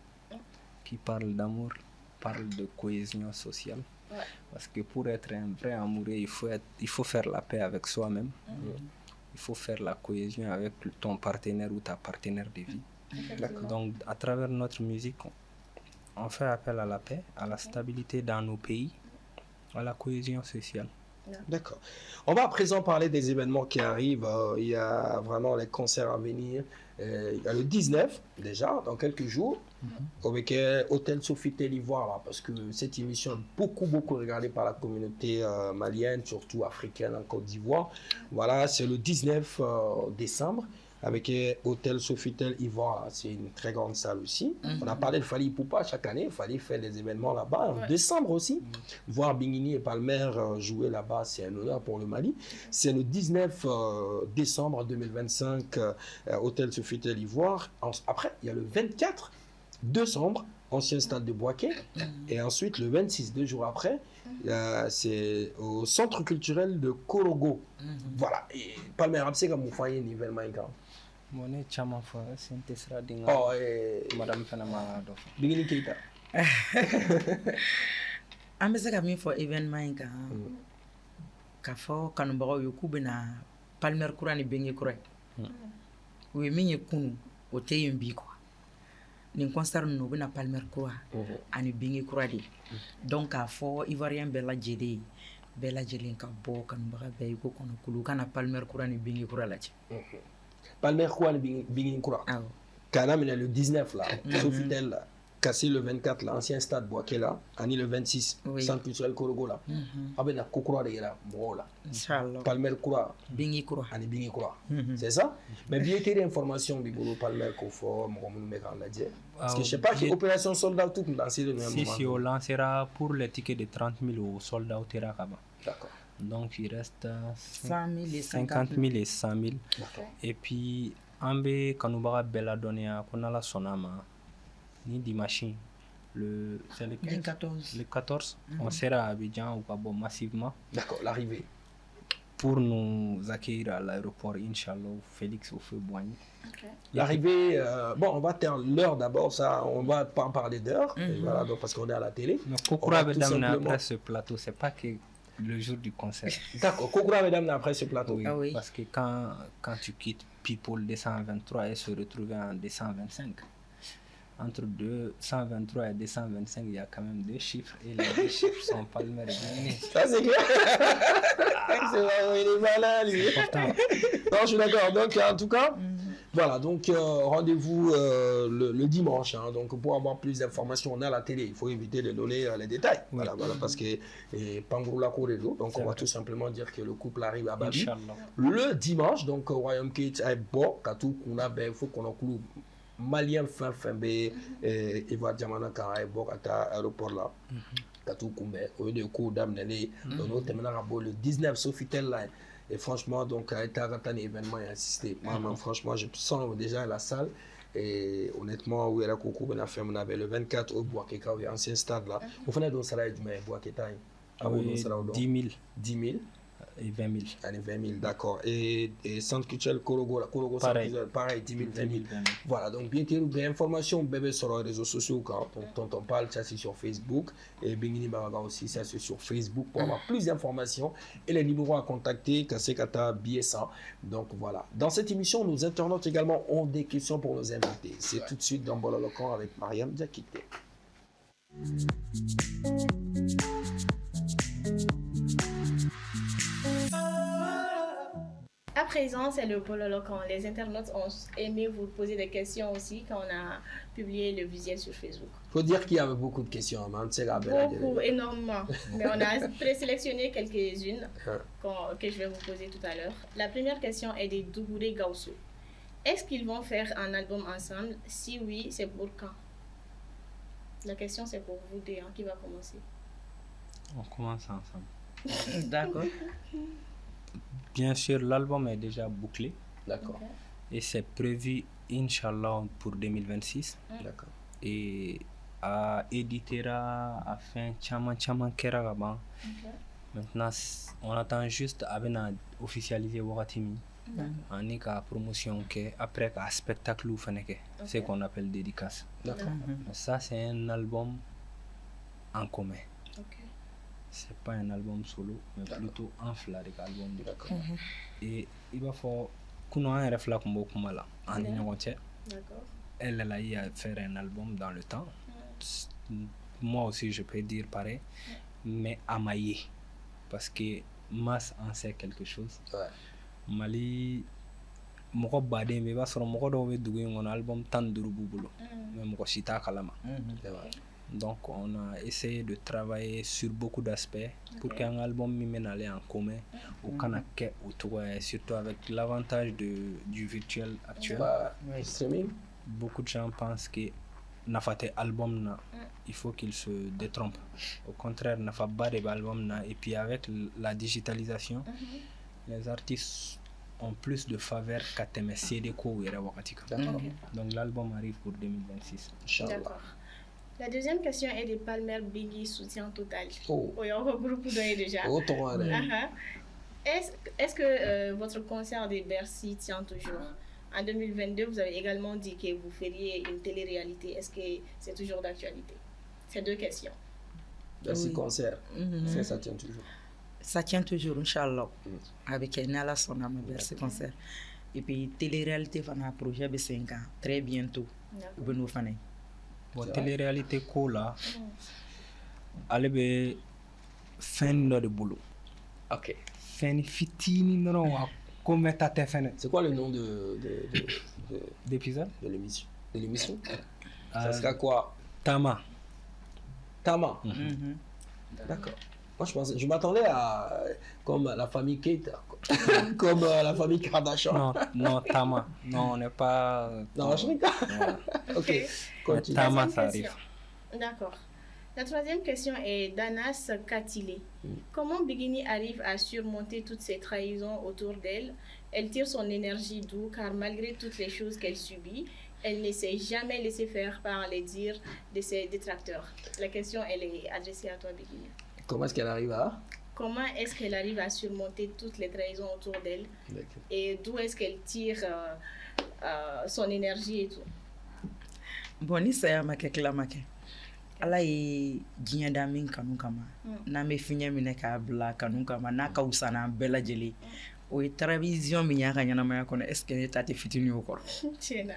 Qui parle d'amour parle de cohésion sociale. Parce que pour être un vrai amoureux, il faut faire la paix avec soi-même. il faut faire la cohésion avec ton partenaire ou ta partenaire de vie. D'accord. Donc, à travers notre musique, on fait appel à la paix, à la stabilité dans nos pays, à la cohésion sociale. D'accord. On va à présent parler des événements qui arrivent. Il y a vraiment les concerts à venir. Il y a le 19, déjà, dans quelques jours, avec Hôtel Sofitel Ivoire, là, parce que cette émission est beaucoup regardée par la communauté malienne, surtout africaine en Côte d'Ivoire. Voilà, c'est le 19 décembre, avec Hôtel Sofitel Ivoire. C'est une très grande salle aussi. On a parlé de Fally Ipupa chaque année. Fally fait des événements là-bas. En décembre aussi, voir Bingini et Palmer jouer là-bas, c'est un honneur pour le Mali. C'est le 19 décembre 2025, Hôtel Sofitel Ivoire. Après, il y a le 24 décembre, ancien stade de Boaké. Et ensuite, le 26, 2 jours après, c'est au centre culturel de Korogo. Voilà. Et Palmer, c'est comme vous voyez l'événement. Mon chama fa sentesra dinga. Oh, Madame Fanama do. Bingini Keita. An bɛ se ka min fɔ événement in kan k'a fɔ kanubagaw ye k'u bɛna Palmer kura ni Bengi kura ye u ye min ye kunu o tɛ yen bi quoi nin concert ninnu u bɛna Palmer kura ani Bengi kura de donc k'a fɔ Ivoirien bɛɛ lajɛlen ka bɔ kanubaga bɛɛ ye ko kɔnɔ k'olu kana Palmer kura ni Bengi kura lajɛ. Palmer Kouane Bingin Koura. Kana le 19 là, Sofitel là, Cassé le 24 là, ancien stade Boaké là, Ani le 26, centre culturel Korogo là. Abena Kokoura de là, bon là. Inch'Allah. Palmer Koura. Bingi Koura. Ani Bingi Koura. C'est ça? Mais bien qu'il y ait information Bigolo Palmer Kofo, Mohamed Mekan l'a dit. Parce que je sais pas que opération soldat tout dans le même moment. Si on lancera pour les tickets de 30 000 aux soldats au Terrakaba. D'accord. Donc il reste 100 000 et 50 000 et 100 000. Et puis, on va Kanubara Bella donner à Konala Sonama, ni dimanche, le 14. Le 14, on sera à Abidjan ou Kabo massivement. D'accord, l'arrivée. Pour nous accueillir à l'aéroport, Inch'Allah, Félix Houphouët-Boigny. L'arrivée, bon, on va faire l'heure d'abord, ça, on va pas en parler d'heure, voilà, donc, parce qu'on est à la télé. Mais pourquoi après ce plateau, c'est pas que le jour du concert. D'accord, Kokura mesdames après ce plateau. Oui, oui. Parce que quand tu quittes People 223 et se retrouver en 225, entre 223 et 225, il y a quand même 2 chiffres et les 2 chiffres sont pas le même. Ça c'est clair. C'est vrai, il est malin lui. Non, je suis d'accord. Donc en tout cas, voilà, donc rendez-vous le dimanche. Hein, donc pour avoir plus d'informations, on est à la télé. Il faut éviter de donner les détails. Voilà, voilà, parce que Pangoula Koredo. Donc on va tout simplement dire que le couple arrive à Babi le dimanche. Donc Royaume Kate est bon. Katou Kuna, il faut qu'on inclue Malien fin et va Diamana Kara et bon à l'aéroport là. Katou Koumbe, au lieu de coup d'amener le 19 Sofitel là. Et franchement, donc, à un événement et assister. Moi, franchement, je sens déjà la salle. Et honnêtement, où est la coucou, on avait le 24 au Boakeka, au ancien stade là. On fait un salaire du maire Boakeka. 10 000. 10 000. Et 20 000. Allez, 20 000, d'accord. Et centre culturel Korogo, pareil, 10 000, 20 000. Voilà, donc bien sûr, des informations, bébé sur les réseaux sociaux, quand on parle, ça c'est sur Facebook. Et Bingini Baraga aussi, ça c'est sur Facebook pour avoir plus d'informations. Et les numéros à contacter, Kassekata, Biessa. Donc voilà. Dans cette émission, nos internautes également ont des questions pour nos invités. C'est tout de suite dans Bololokan avec Mariam Diakité. À présent, c'est le Bololokan. Les internautes ont aimé vous poser des questions aussi quand on a publié le visuel sur Facebook. Il faut dire qu'il y avait beaucoup de questions. Beaucoup, énormément. Mais on a présélectionné quelques-unes que je vais vous poser tout à l'heure. La première question est de Dougouré Gaussou. Est-ce qu'ils vont faire un album ensemble? Si oui, c'est pour quand? La question, c'est pour vous deux. Qui va commencer? On commence ensemble. D'accord. Bien sûr, l'album est déjà bouclé. D'accord. Okay. Et c'est prévu, Inch'Allah, pour 2026. D'accord. Et à éditera à fin Chaman Keragaban. Maintenant, on attend juste à officialiser Wakatimi. On est qu'à promotion, après qu'à spectacle ou c'est qu'on appelle dédicace. D'accord. Ça, c'est un album en commun. c'est pas un album solo, mais plutôt un flarik album. D'accord. Et il va falloir qu'on ait un réflexe comme là, en entier. D'accord. Elle a eu à faire un album dans le temps. Moi aussi, je peux dire pareil, mais à mailler. Parce que Mas en sait quelque chose. Ouais. Mali, moko badé, mais va sur moko doit douiller un album tant de boulots. Mais moko chita kalama. C'est vrai. Donc, on a essayé de travailler sur beaucoup d'aspects pour qu'un album mène aller en commun au Kanake, surtout avec l'avantage du virtuel actuel. Bah, streaming. Beaucoup de gens pensent que n'a pas fait album, il faut qu'il se détrompe. Au contraire, n'a pas de album. Et puis avec la digitalisation, les artistes ont plus de faveur qu'à CD. D'accord. Donc l'album arrive pour 2026. Inch'Allah. D'accord. La deuxième question est de Palmer Biggie soutien total. Oh. Oui, on regroupe déjà. Autant aller. Est-ce que votre concert de Bercy tient toujours? En 2022, vous avez également dit que vous feriez une télé-réalité. Est-ce que c'est toujours d'actualité? C'est deux questions. Merci, concert. Ça tient toujours. Ça tient toujours, Inch'Allah. Avec Nala Sonama, Bercy concert. Et puis, télé-réalité, on a un projet de 5 ans. Très bientôt. Vous nous fanez. Bon, télé-réalité là, elle est fin de boulot. Ok. Fin fitini non comme ta téléphone. C'est quoi le nom D'épisode? de l'émission? De l'émission? Ça sera quoi? Tama. Tama. D'accord. Moi, je m'attendais à comme la famille Keita, comme la famille Kardashian. Non, Tama. Non, on n'est pas. Non, je rigole. Voilà. Ok. Continue. Tama, ça arrive. D'accord. La troisième question est d'Anas Katile. Comment Bigini arrive à surmonter toutes ces trahisons autour d'elle? Elle tire son énergie d'où? Car malgré toutes les choses qu'elle subit, elle ne s'est jamais laissée faire par les dires de ses détracteurs. La question, elle est adressée à toi, Bigini. Comment est-ce qu'elle arrive à? Comment est-ce qu'elle arrive à surmonter toutes les trahisons autour d'elle? Et d'où est-ce qu'elle tire son énergie et tout? Bon, ni saya make klamake. Ala ye diɲɛ da min kanu kama n'an bɛ fiɲɛ minɛ k'a bila kanu kama n'a ka wusa n'an bɛɛ lajɛlen o ye télévision min y'a ka ɲɛnamaya kɔnɔ est ce que ne ta tɛ fitinin o kɔrɔ Tiɲɛna.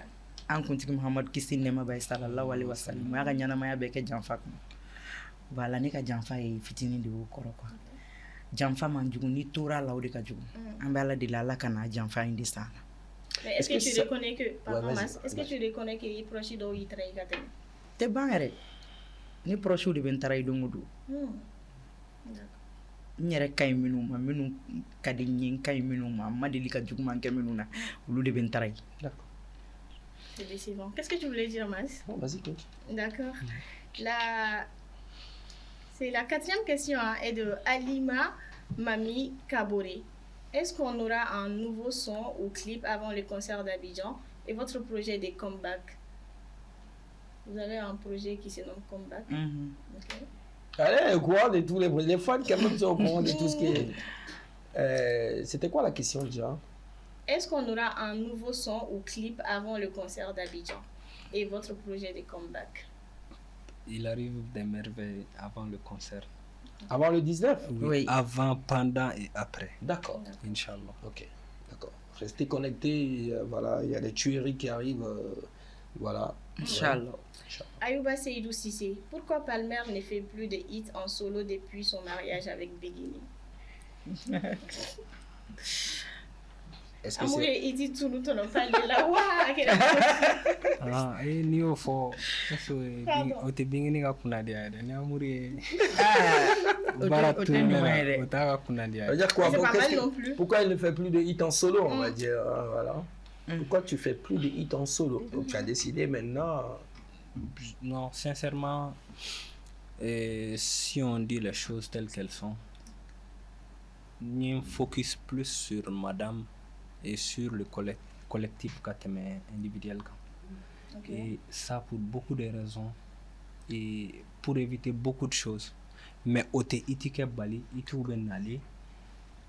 an kuntigi Muhamadu kisi nɛɛma b'a ye sallallahu alaihi wasallam o y'a ka ɲɛnamaya bɛɛ kɛ janfa kɔnɔ voilà ne ka janfa ye fitinin de y'o kɔrɔ quoi janfa man jugu ni tora la o de ka jugu an bɛ Ala deli Ala ka n'a janfa in de san na. Mais est-ce que tu reconnais que pardon Mas, est-ce que tu reconnais que i proche dɔw y'i trahi ka tɛmɛ? tɛ ban yɛrɛ ni proche de bɛ n tara i don o don n yɛrɛ ka ɲi minnu ma minnu ka di n ye n ka ɲi minnu ma n ma deli ka juguman kɛ minnu na olu de bɛ n tara i. D'accord. C'est décevant. Qu'est-ce que tu voulais dire, Mas? Bon, vas-y, continue. D'accord. C'est la quatrième question est de Alima Mami Kabore. Est-ce qu'on aura un nouveau son ou clip avant le concert d'Abidjan et votre projet de comeback? Vous avez un projet qui se nomme Comeback. Okay. Allez, au courant de tous les fans, quand même, sont au courant de tout ce qui est. C'était quoi la question déjà? Est-ce qu'on aura un nouveau son ou clip avant le concert d'Abidjan et votre projet de comeback? Il arrive des merveilles avant le concert. Avant le 19? Oui. Avant, pendant et après. D'accord. Inch'Allah. Ok, d'accord. Restez connectés, voilà, il y a des tueries qui arrivent, voilà. Inch'Allah. Ayouba Seydou Sissé, pourquoi Palmer ne fait plus de hits en solo depuis son mariage avec Bigini? Est-ce que Amour c'est... il dit tout nous t'en parle de la Ah, et ni au fond, o te bingini ka kunadi ada ni amuri. Bara tu mera, o ta ka kunadi Ça veut ada. dire quoi? C'est Bon, pas mal non plus. Pourquoi il ne fait plus de hits en solo, on va dire, voilà. Pourquoi tu fais plus de hits en solo? Donc tu as décidé maintenant... Non, sincèrement, si on dit les choses telles qu'elles sont, ni focus plus sur madame et sur le collectif individuel. Okay. Et ça pour beaucoup de raisons et pour éviter beaucoup de choses. Mais au te itike bali, itu benali,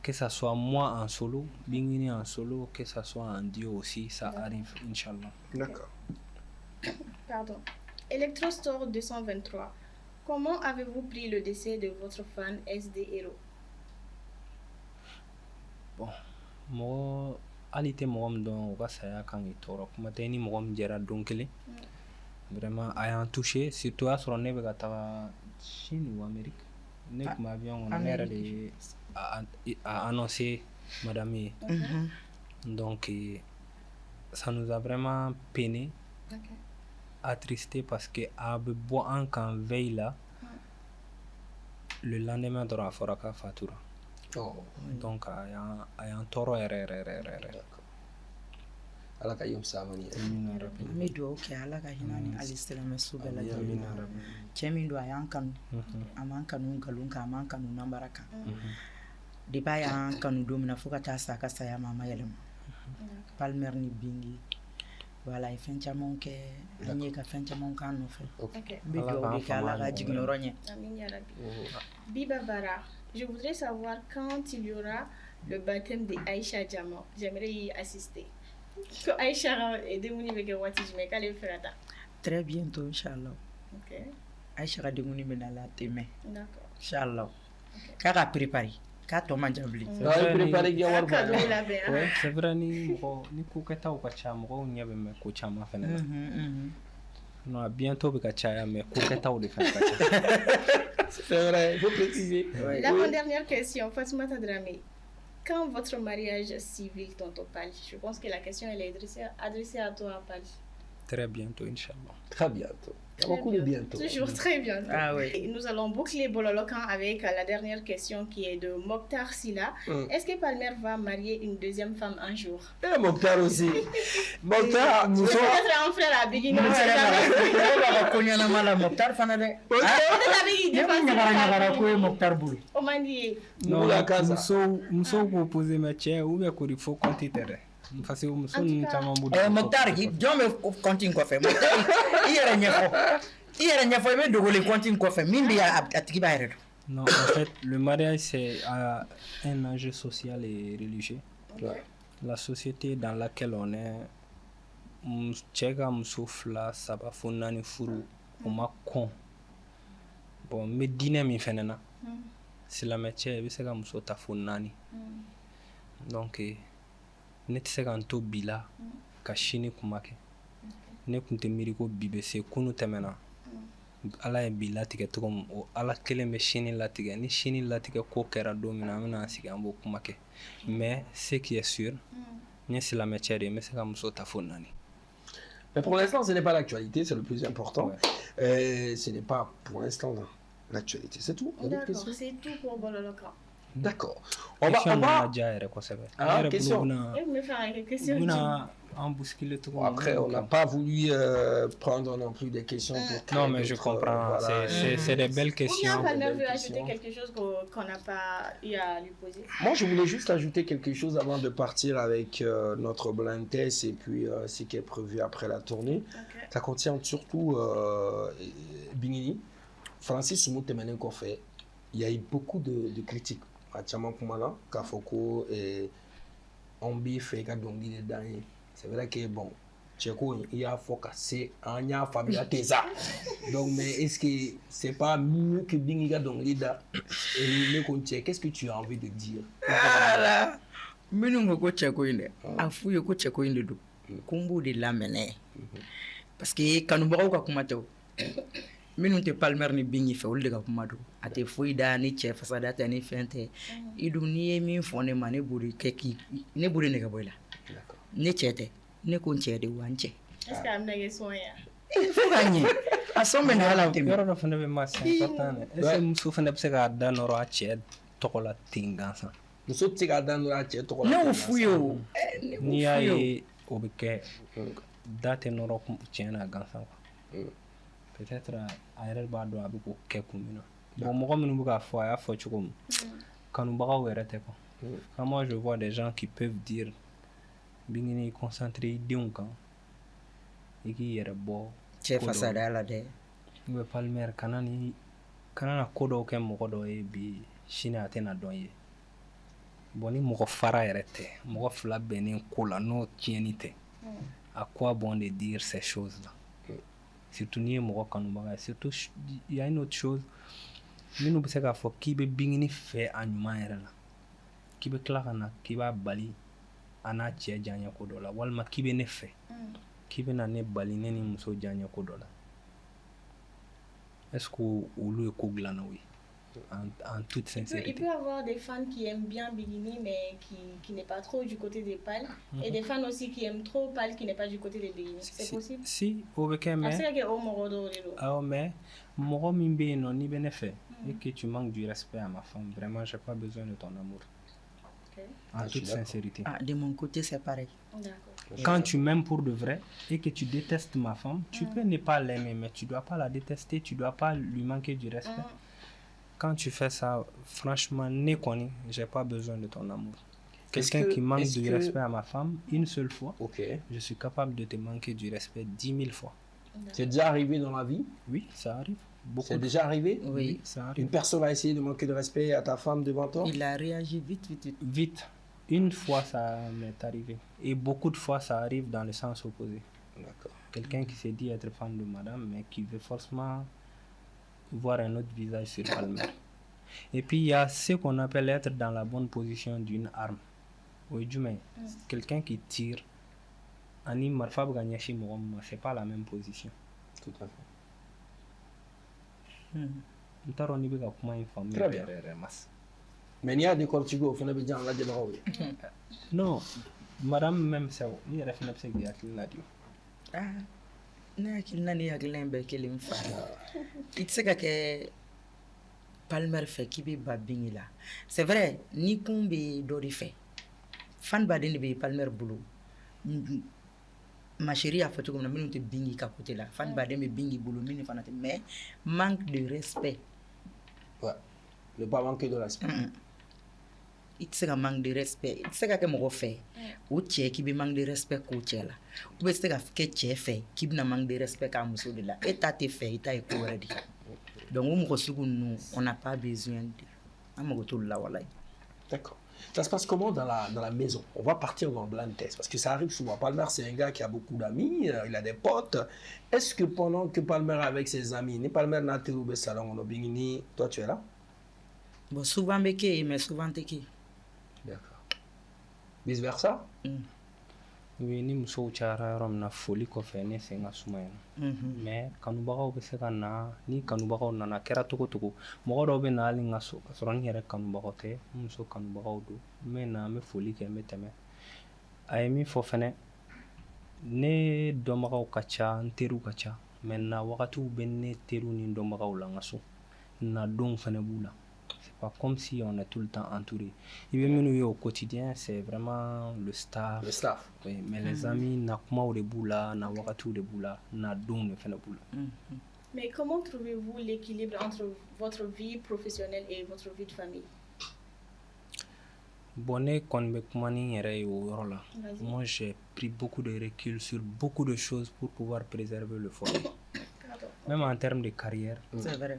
que ça soit moi en solo, Bingini en solo, que ça soit en duo aussi, ça arrive, Inch'Allah. D'accord. Pardon. Electrostore 223. Comment avez-vous pris le décès de votre fan SD Hero? Bon, mɔgɔ hali tɛ mɔgɔ min dɔn u ka saya kan k'i tɔɔrɔ kuma tɛ ni mɔgɔ min jɛra don kelen vraiment a y'an touché surtout o y'a sɔrɔ ne bɛ ka taga Chine ou Amérique ne tun bɛ avion kɔnɔ ne yɛrɛ de ye a annoncé madame ye donc ça nous a vraiment peiné attristé parce que a bɛ bɔ an kan veille la le lendemain dɔrɔn a fɔra k'a fatura. Donc a y'an tɔɔrɔ yɛrɛ. Ala ka yom samani. An bɛ dugawu kɛ Ala ka hinɛ ni hali silamɛsu bɛɛ lajɛlen na. Cɛ min don a y'an kanu a m'an kanu nkalon kan a m'an kanu nanbara kan depuis a y'an kanu don min na fo ka taa sa a ka saya ma a ma yɛlɛma. Palmer ni Bingi voilà a ye fɛn camanw kɛ an ye ka fɛn camanw k'an nɔfɛ. N bɛ dugawu de kɛ Ala ka jiginyɔrɔ ɲɛ. Amin ya Rabbi. Biba Bara, je voudrais savoir quand il y aura le baptême de Aïcha Diamant. J'aimerais y assister. Aïcha est démunie avec Wati, mais qu'elle est frère. Très bientôt, Inch'Allah. Ok. Aïcha est démunie mais dans la témé. D'accord. Inch'Allah. K'a ka préparé. K'a tɔ man jan bilen. C'est vrai ni ko kɛtaw ka ca mɔgɔw ɲɛ bɛ mɛn ko caman fɛnɛ na. Non, bientôt bɛ ka caya mais ko kɛtaw de fɛnɛ ka ca. C'est vrai, il faut préciser. L'avant-dernière question, Fatoumata Dramé. Quand votre mariage civil, tonton Pal? Je pense que la question elle est adressée à toi, Pal. Très bientôt, Inch'Allah. Très bientôt. Beaucoup de bientôt. Toujours très bientôt. Ah oui. Et nous allons boucler Bololokan avec la dernière question qui est de Mokhtar Silla. Est-ce que Palmer va marier une deuxième femme un jour? Et Mokhtar aussi. Mokhtar, nous sommes... Peut-être un frère à Biggie. Mokhtar fana dɛ. Ne ma ɲagara ko ye Mokhtar bolo. O man di ye. Non, musow k'o poser mais cɛ ou bien k'o fo compte tɛ dɛ. Parce que muso ninnu caman b'u dɔn. Mokhtar jɔn bɛ compte in kɔfɛ? I yɛrɛ ɲɛfɔ i bɛ dogo le compte in kɔfɛ min bɛ a tigi b'a yɛrɛ dɔn. Non, en fait, le mariage c'est un enjeu social et religieux. Ouais. La société dans laquelle on est, cɛ ka muso 2, 3 fo 4 furu o ma kɔn. Bon, n bɛ diinɛ min fɛnɛ na silamɛ cɛ i bɛ se ka muso ta fo 4. Donc ne tɛ se ka n to bi la ka sini kuma kɛ. Ne tun tɛ miiri ko bi bɛ se kunu tɛmɛna. Ala ye bi latigɛ cogo min o Ala kelen bɛ sini latigɛ ni sini latigɛ ko kɛra don min na an bɛna sigi an b'o kuma kɛ mais ce qui est sûr n ye silamɛ cɛ de ye n bɛ se ka muso ta fo 4. Mais pour l'instant, ce n'est pas l'actualité, c'est le plus important. Ouais. Ce n'est pas pour l'instant l'actualité, c'est tout. D'accord, c'est tout pour Bololokan. D'accord. On va question. Après, on n'a pas voulu prendre non plus des questions. Non, mais je comprends. Voilà. C'est des belles questions. Ou bien Palmer veut ajouter quelque chose qu'on n'a pas eu à lui poser. Moi, je voulais juste ajouter quelque chose avant de partir avec notre blind test et puis ce qui est prévu après la tournée. Okay. Ça contient surtout Bingini, Francis Soumout-Temenen Kofé. Il y a eu beaucoup de critiques. Atiama Kumala, Kafoko et Ombi Feka Dongi de Dani. C'est vrai que bon, Tcheko, il y a focusé en y a famille à Teza. Donc, mais est-ce que c'est pas mieux que Bingiga Dongi da et le Contier? Qu'est-ce que tu as envie de dire? Voilà. Minungo ko Tcheko inde. Afuyo ko Tcheko inde do. Kumbu de la mene. Parce que Kanubaro ka kumato. Minnu tɛ Palmer ni Bingi fɛ olu de ka kuma don a tɛ foyi da ni cɛ fasada tɛ ni fɛn tɛ i dun n'i ye min fɔ ne ma ne b'o de kɛ ne b'o de nɛgɛ bɔ i la ne cɛ tɛ ne ko n cɛ de wa n cɛ. Est-ce qu'elle me nɛgɛ sɔn ya? Fo ka ɲɛ a sɔn bɛ na ala tɛmɛ. Yɔrɔ dɔ fana bɛ ma c'est important dɛ. Est-ce que muso fana bɛ se k'a da nɔrɔ a cɛ tɔgɔ la ten gansan? Muso tɛ se k'a da nɔrɔ a cɛ tɔgɔ la. Ne y'o f'u ye o. N'i y'a ye o bɛ kɛ da tɛ nɔrɔ cɛ na gansan quoi. Peut-être a yɛrɛ b'a dɔn a bɛ k'o kɛ kun min na. Bon mɔgɔ minnu bɛ k'a fɔ a y'a fɔ cogo min kanubagaw yɛrɛ tɛ quoi. Quand moi je vois des gens qui peuvent dire Bingini concentré i denw kan i k'i yɛrɛ bɔ cɛ fasada la dɛ. ou bien Palmer kana na ko dɔw kɛ mɔgɔ dɔ ye bi sini a tɛna dɔn ye. Bon ni mɔgɔ fara yɛrɛ tɛ mɔgɔ 2 bɛnnen ko la n'o tiɲɛni tɛ à quoi bon de dire ces choses là. surtout n'i ye mɔgɔ kanubaga ye surtout il y a une autre chose minnu bɛ se k'a fɔ k'i bɛ bingini fɛ a ɲuman yɛrɛ la k'i bɛ tila ka na k'i b'a bali a n'a cɛ diyaɲɛ ko dɔ la walima k'i bɛ ne fɛ k'i bɛ na ne bali ne ni muso diyaɲɛ ko dɔ la est-ce que olu ye ko dilannaw ye en toute sincérité. Il peut y avoir des fans qui aiment bien Bikini mais qui n'est pas trop du côté des pales et des fans aussi qui aiment trop pales qui n'est pas du côté des Bikini. C'est possible? Si, au beke mais. Mais mɔgɔ min bɛ yen nɔ n'i bɛ ne fɛ et que tu manques du respect à ma femme, vraiment j'ai pas besoin de ton amour. En toute sincérité. De mon côté c'est pareil. Quand tu m'aimes pour de vrai et que tu détestes ma femme, tu peux ne pas l'aimer mais tu dois pas la détester, tu dois pas lui manquer du respect. Quand tu fais ça, franchement, j'ai pas besoin de ton amour. Quelqu'un qui manque du respect à ma femme une seule fois, je suis capable de te manquer du respect 10 000 fois. C'est déjà arrivé dans la vie? Oui, ça arrive. C'est déjà arrivé? Oui, ça arrive. Une personne a essayé de manquer de respect à ta femme devant toi? Il a réagi vite. Vite. Une fois, ça m'est arrivé. Et beaucoup de fois, ça arrive dans le sens opposé. D'accord. Quelqu'un qui s'est dit être fan de madame, mais qui veut forcément voir un autre visage sur Palmer. Et puis il y a ce qu'on appelle être dans la bonne position d'une arme. Quelqu'un qui tire, c'est pas la même position. Tout à fait. Très bien. Mais il y a des Portugais qui ont déjà dit non, madame même ça, il y a ne hakilina ni hakilina bɛɛ kelen fa i tɛ se ka kɛ Palmer fɛ k'i bɛ ba bingi la c'est vrai ni kun bɛ dɔ de fɛ fan baden de bɛ Palmer bolo ma chérie y'a fɔ cogo min na minnu tɛ bingi ka côté la fan baden bɛ bingi bolo minnu fana tɛ mais manque de respect. Ouais, ne pas manquer de respect. I tɛ se ka manque de respect i tɛ se ka kɛ mɔgɔ fɛ o cɛ k'i bɛ manque de respect k'o cɛ la ou bien i tɛ se ka kɛ cɛ fɛ k'i bɛna manque de respect k'a muso de la e ta tɛ fɛ i ta ye ko wɛrɛ de donc o mɔgɔ sugu ninnu on n'a pas besoin de an mago t'olu la walayi. D'accord. Ça se passe comment dans la maison? On va partir dans le blind test parce que ça arrive souvent. Palmer, c'est un gars qui a beaucoup d'amis, il a des potes. Est-ce que pendant que Palmer est avec ses amis, ni Palmer n'a pas au salon, on a bingini, toi tu es là? Bon, souvent béké, mais souvent téké. D'accord. Vice versa? Oui, ni muso cayara yɔrɔ min na foli kɔfɛ ne sen ka suma yen mais kanubagaw bɛ se ka na ni kanubagaw nana kɛra cogo cogo mɔgɔ dɔw bɛ na hali n ka so ka sɔrɔ n yɛrɛ kanubagaw tɛ n muso kanubagaw don n bɛ na n bɛ foli kɛ n bɛ tɛmɛ a ye min fɔ fɛnɛ ne dɔnbagaw ka ca n teriw ka ca mais na wagatiw bɛ ne teriw ni dɔnbagaw la n ka so na donw fɛnɛ b'u la. C'est pas comme si on est tout le temps entouré. Au quotidien, c'est vraiment le staff. Le staff. Oui, mais les amis, na kuma ou de boula, na wakatu de boula, na don de fene boula. Mais comment trouvez-vous l'équilibre entre votre vie professionnelle et votre vie de famille? Bonne moi j'ai pris beaucoup de recul sur beaucoup de choses pour pouvoir préserver le foyer. Même en termes de carrière. C'est vrai.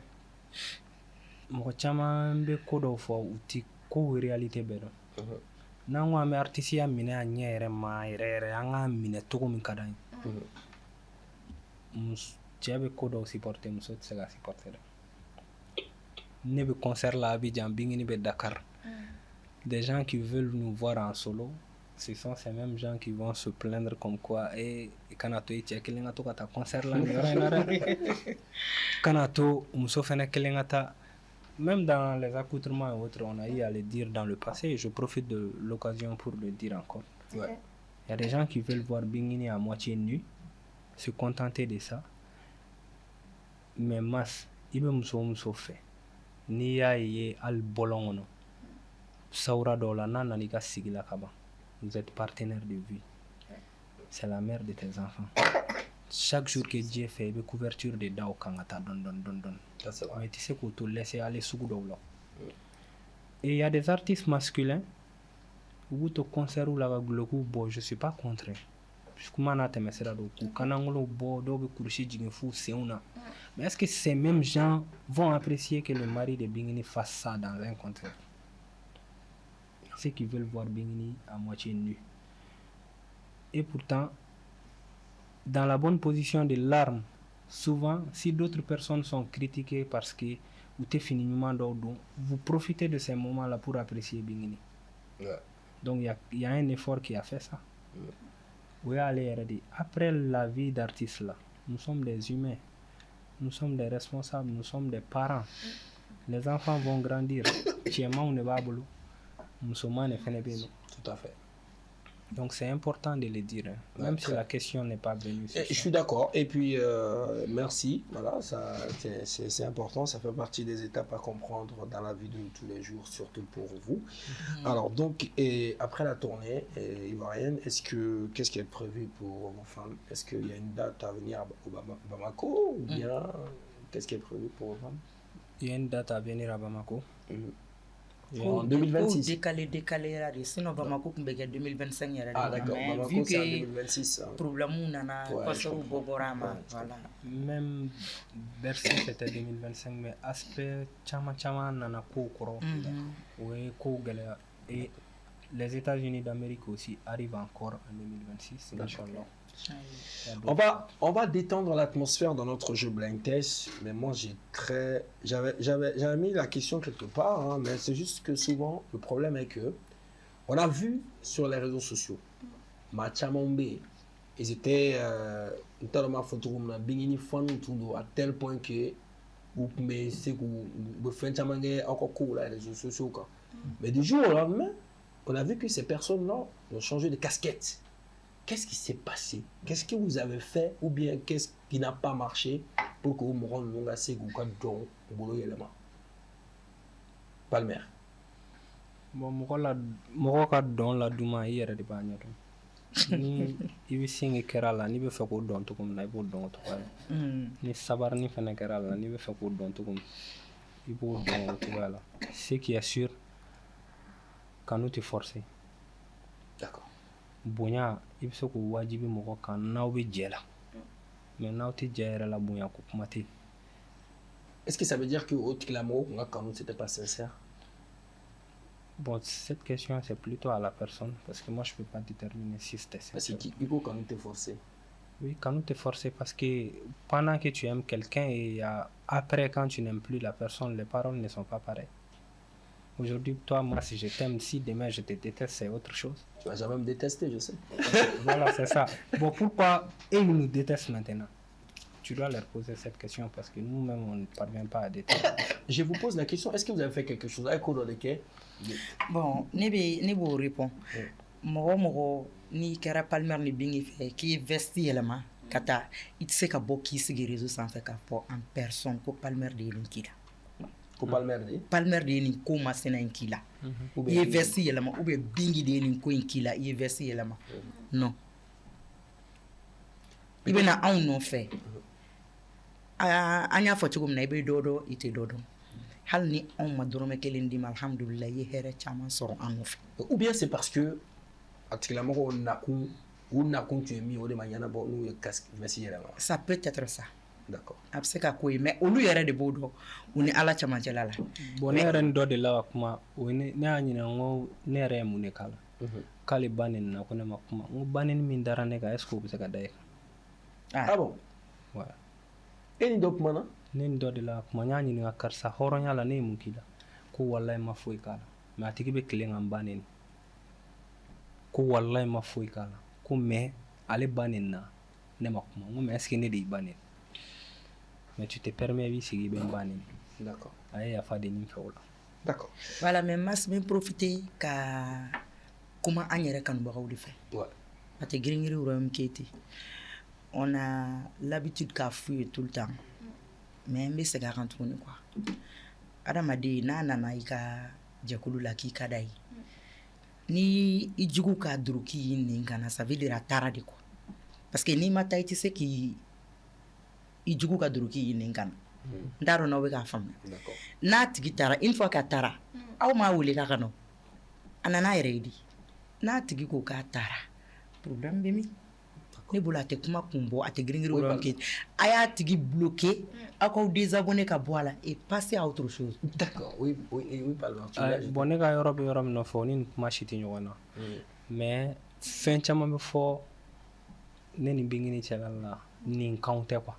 Mɔgɔ caman bɛ ko dɔw fɔ u ti ko réalité bɛɛ dɔn n'an ko an bɛ artisiya minɛ a ɲɛ yɛrɛ ma yɛrɛ yɛrɛ an k'a minɛ cogo min ka d'an ye cɛ bɛ ko dɔw supporter muso tɛ se ka supporter dɛ ne bɛ concert la Abidjan Bingini bɛ Dakar des gens qui veulent nous voir en solo ce sont ces mêmes gens qui vont se plaindre comme quoi kana to i cɛ kelen ka to ka taa concert la nin yɔrɔ in na dɛ kana to muso fɛnɛ kelen ka taa. Même dans les accoutrements et autres, on a eu à le dire dans le passé et je profite de l'occasion pour le dire encore. Ouais. Il y a des gens qui veulent voir Bingini à moitié nu, se contenter de ça. Mais mas, il muso fait. Ni ya ye al bolongono. Saura dola na nanika sigila kaba. Vous êtes partenaire de vie. C'est la mère de tes enfants. Chaque jour que Dieu fait une couverture de dao kangata don. Mais tu sais qu'on te laisse aller sous là. Et il y a des artistes masculins où te concert ou la gloku bo je suis pas contre. Puisqu'on a tellement c'est là donc kanangolo bo do be kurshi jingfu seuna. Mais est-ce que ces mêmes gens vont apprécier que le mari de Bingini fasse ça dans un concert? Ceux qui veulent voir Bingini à moitié nu. Et pourtant dans la bonne position de l'arme souvent, si d'autres personnes sont critiquées parce que vous êtes fini, vous profitez de ces moments-là pour apprécier Bingini. Ouais. Donc, il y a un effort qui a fait ça. Oui, allez, après la vie d'artiste, là, nous sommes des humains. Nous sommes des responsables, nous sommes des parents. Les enfants vont grandir. Tout à fait. Donc c'est important de le dire, hein, même si la question n'est pas venue. Je suis d'accord. Et puis, merci. Voilà, c'est important. Ça fait partie des étapes à comprendre dans la vie de tous les jours, surtout pour vous. Alors, donc, et après la tournée ivoirienne, qu'est-ce qui est prévu pour vos femmes? Est-ce qu'il y a une date à venir au Bamako ou bien qu'est-ce qui est prévu pour vos femmes? Il y a une date à venir à Bamako. En 2026. Décalé là, sinon Bamako peut 2025. Ah d'accord, Bamako c'est en 2026. Problème nana parce que Boborama, voilà. Même Bercy c'était 2025, mais aspect chama nana kokoro, ouais kogalea. Et les États-Unis d'Amérique aussi arrivent encore en 2026, inchallah. On va détendre l'atmosphère dans notre jeu Blind Test, mais moi j'avais mis la question quelque part, hein, mais c'est juste que souvent le problème est que on a vu sur les réseaux sociaux Machamombe, ils étaient à tel point que mais du jour au lendemain on a vu que ces personnes-là ont changé de casquette. Qu'est-ce qui s'est passé? Qu'est-ce que vous avez fait ou bien qu'est-ce qui n'a pas marché pour que vous me rendiez assez Palmer. Bon, moi ka don la duma yere de banyato. Ni ibi singi kerala ni be fa ko don to comme na ibo don to wala. Ni sabar ni fana kerala ni be fa ko don to comme ibo don to wala. Ce qui est sûr quand nous te forcer. D'accord. Bonya ibi so ko wajibi mo kan naw be jela. Mais naw ti jera la bonya ko kumate. Est-ce que ça veut dire que au Tlamo, quand nous c'était pas sincère? Bon, cette question, c'est plutôt à la personne, parce que moi, je ne peux pas déterminer si c'était sincère. Parce que il faut quand nous t'es forcé. Oui, quand nous t'es forcé, parce que pendant que tu aimes quelqu'un et après, quand tu n'aimes plus la personne, les paroles ne sont pas pareilles. Aujourd'hui, toi, moi, si je t'aime, si demain je te déteste, c'est autre chose. Tu vas jamais me détester, je sais. Voilà, c'est ça. Bon, pourquoi ils nous détestent maintenant? Tu dois leur poser cette question parce que nous-mêmes, on ne parvient pas à détester. Je vous pose la question, est-ce que vous avez fait quelque chose avec Kododeke? Bon, ne vous réponds. Mogo ni kɛra Palmer ni Bingi fɛ k'i vesti yɛlɛma ka taa i tɛ se ka bɔ k'i sigi réseau sanfɛ k'a fɔ en personne ko Palmer de ye nin k'i la. Ko Palmer de ye nin ko masina in k'i la. I ye vesti yɛlɛma ou bien Bingi de ye nin ko in k'i la i ye vesti yɛlɛma. Non. I bɛna anw nɔfɛ. An y'a fɔ cogo min na i bɛ dɔ dɔn i tɛ dɔ dɔn. Hali ni anw ma dɔrɔmɛ kelen d'i ma alhamdulillah i ye hɛrɛ caman sɔrɔ an nɔfɛ. Ou bien c'est parce que a tigilamɔgɔw nakun tun ye min o de ma ɲɛnabɔ n'u ye vesti yɛlɛma. Ça peut être ça. D'accord. A bɛ se ka ko ye mais olu yɛrɛ de b'o dɔn u ni Ala cɛmancɛla la. Bon, ne yɛrɛ ni dɔ de la ka kuma o ye ne y'a ɲininka n ko ne yɛrɛ ye mun de k'a la k'ale ba nin na ko ne ma kuma n ko ba nin min dara ne kan est-ce que o bɛ se ka da e kan? Ah bon? Ouais. E ni dɔ kumana? Ne ni dɔ de la kuma n y'a ɲininka karisa hɔrɔnya la ne ye mun k'i la ko walayi ma foyi k'a la mais a tigi bɛ tilen ka n ba nin ko walayi ma foyi k'a la ko mais ale ba nin na ne ma kuma n ko mais est-ce que ne de y'i ba nin mais tu te permets i b'i sigi i bɛ n ba nin. D'accord. A ye yafa de nin fɛ o la. D'accord. Voilà, mais mas bɛ profiter ka kuma an yɛrɛ kanubagaw de fɛ. Ouais. A tɛ girin-girin Royaume Keyti. On a l'habitude k'a f'u ye tout le temps. Mais n bɛ segin a kan tuguni quoi. Adamaden n'a nana i ka jɛkulu la k'i ka d'a ye. Ni i jugu ka duruki y'i nin kana ça veut dire a taara de quoi. Parce que n'i ma taa i tɛ se k'i jugu ka duruki y'i nin kana. N t'a dɔn n'aw bɛ k'a faamuya. D'accord. N'a tigi taara une fois k'a taara aw m'a wele k'a ka na a nana a yɛrɛ ye di. N'a tigi ko k'a taara problème bɛ min? Ne bolo a tɛ kuma kun bɔ a tɛ girin-girin Royaume Keyti. A y'a tigi bloqué aw k'aw désabonné ka bɔ a la et passer à autre chose. D'accord. Oui, Palmer. Bon, ne ka yɔrɔ bɛ yɔrɔ min na fɔ o ni nin kuma si tɛ ɲɔgɔn na mais fɛn caman bɛ fɔ ne ni Bingi ni cɛla la nin kanw tɛ quoi.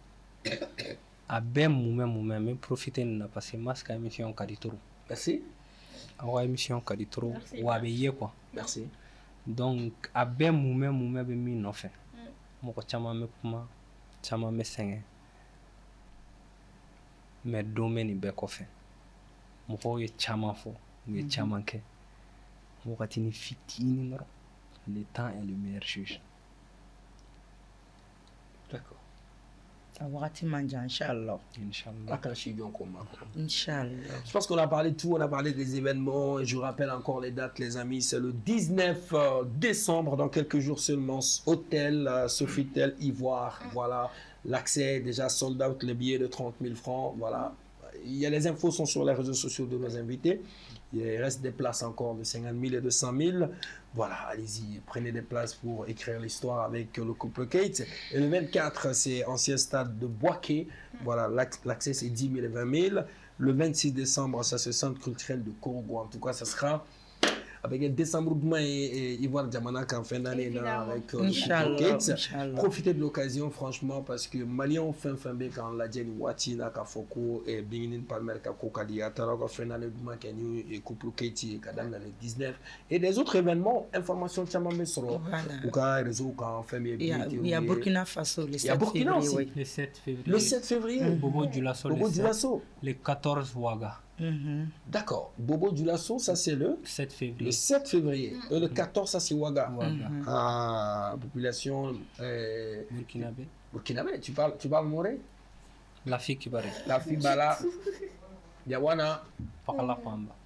A bɛɛ mumɛ n bɛ profiter nin na parce que Mas ka émission ka di trop. Merci. Aw ka émission ka di trop Merci. wa a bɛ ye quoi. Merci. Donc a bɛɛ mumɛ bɛ min nɔfɛ mɔgɔ caman bɛ kuma caman bɛ sɛgɛn mais don bɛ nin bɛɛ kɔfɛ mɔgɔw ye caman fɔ u ye caman kɛ wagatinin fitinin dɔrɔn le temps est le meilleur juge. D'accord. A wagati man jan, Inch'Allah. Inch'Allah. Inch'Allah. Je pense qu'on a parlé de tout, on a parlé des événements. Et je vous rappelle encore les dates, les amis. C'est le 19 décembre, dans quelques jours seulement. Hôtel Sofitel Ivoire. Voilà. L'accès est déjà sold out, les billets de 30 000 francs. Voilà. Les infos sont sur les réseaux sociaux de nos invités. Il reste des places encore de 50 000 et de 100 000. Voilà, allez-y, prenez des places pour écrire l'histoire avec le couple Kate. Et le 24, c'est ancien stade de Boaké. Voilà, l'accès c'est 10 000 et 20 000. Le 26 décembre, ça c'est le centre culturel de Korogo. En tout cas, ça sera avec un décembre et Ivoire Diamanak en fin d'année avec le Kate. Profitez de l'occasion, franchement, parce que Maliens ont fait un bec en la Djeni Wati, Nakafoko et Binginin Palmer Kakokadi, Ataraga fin d'année et couple Kate et Kadam dans le 19. Et des autres événements, informations Tchamamé sur le réseau quand famille. Il y a Burkina Faso le 7 Burkina février. aussi. Le 7 février. Le 7 février. Bobo Dioulasso Bobo le 7. Dioulasso. Le 14 Ouaga. D'accord. Bobo Dioulasso, ça c'est le 7 février. Le 7 février. Et le 14, ça c'est Ouaga. Ouaga. Ah, population Burkinabé. burkinabé. Tu parles moré? La fille qui barre. La fille Bala. Yawana. Pakala Pamba.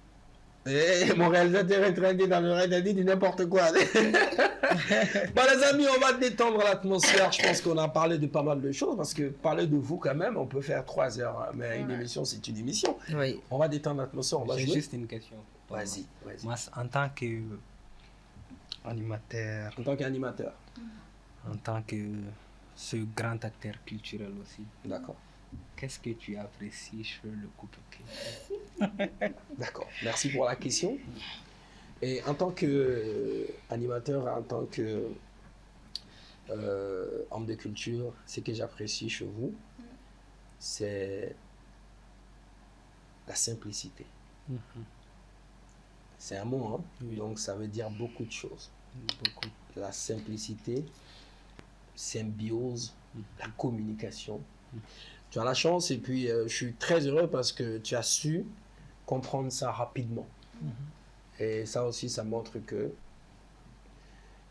Mon réalisateur est train dans l'oreille, il a dit n'importe quoi. Bon les amis, on va détendre l'atmosphère. Je pense qu'on a parlé de pas mal de choses parce que parler de vous quand même, on peut faire 3 heures. Hein, mais une émission, c'est une émission. Oui. On va détendre l'atmosphère, on va J'ai jouer. juste une question. Vas-y. Moi, en tant que animateur, En tant qu'animateur. en tant que ce grand acteur culturel aussi, D'accord. qu'est-ce que tu apprécies chez le couple Kate? D'accord. Merci pour la question. Et en tant qu'animateur, en tant que homme de culture, ce que j'apprécie chez vous, c'est la simplicité. C'est un mot, hein? Oui. Donc ça veut dire beaucoup de choses. Beaucoup. La simplicité, symbiose, la communication. Tu as la chance et puis je suis très heureux parce que tu as su comprendre ça rapidement. Et ça aussi, ça montre que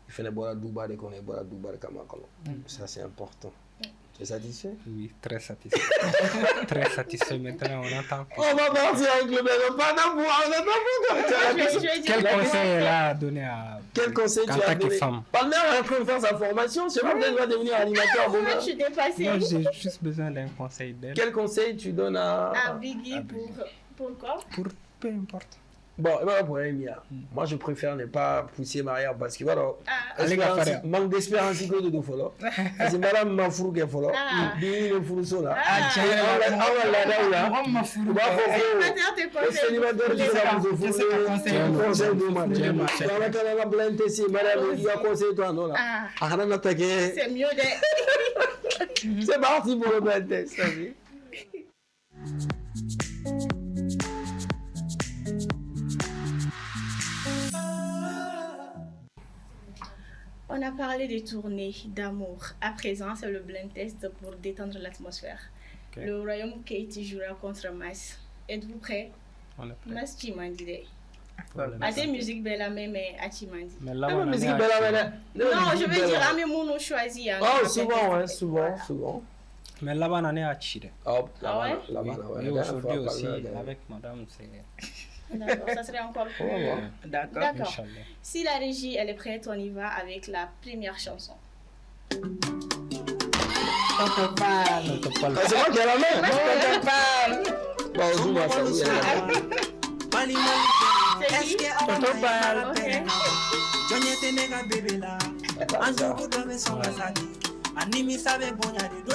il fait les bois Dubaï et qu'on est bois Dubaï comme ça, c'est important. Tu es satisfait? Oui, très satisfait. Très satisfait. Maintenant, on entend. On va partir avec le bébé. Pas d'amour, on attend Quel conseil elle a donné à Quel conseil tu as donné? femme? Palmer est en train de faire sa formation. Je sais pas, peut-être va devenir animateur demain. Je suis dépassée. Non, j'ai juste besoin d'un conseil d'elle. Quel conseil tu donnes à... Biggie pourquoi? Pour peu importe. Bon, voilà pour Emia. Moi, je préfère ne pas pousser Maria parce que voilà, manque d'espérance que de follow. C'est madame Mafrou qui est follow. Bini ne furu sola. C'est mieux de... C'est parti pour le blind test. On a parlé des tournées d'amour. À présent, c'est le blind test pour détendre l'atmosphère. Okay. Le royaume Kate jouera contre Mas. Êtes-vous prêts? On est prêt. Mas Chimandide. Problème. À des musiques belles, mais à Chimandi. Mais là, Ah, on mais est c'est à- belle. Non, je veux dire, Ami Mounou choisit. Oh, souvent, ouais, souvent. Mais là-bas, on est à Chire. Hop, Ah ouais? là-bas, Et aujourd'hui aussi, avec madame, c'est... D'accord, ça serait encore On va voir. D'accord. D'accord. Inch'Allah. Si la régie elle est prête, on y va avec la première chanson. On peut pas Ah, c'est moi qui ai la main. Bon, zoom à ça, oui, elle a la main. C'est qui?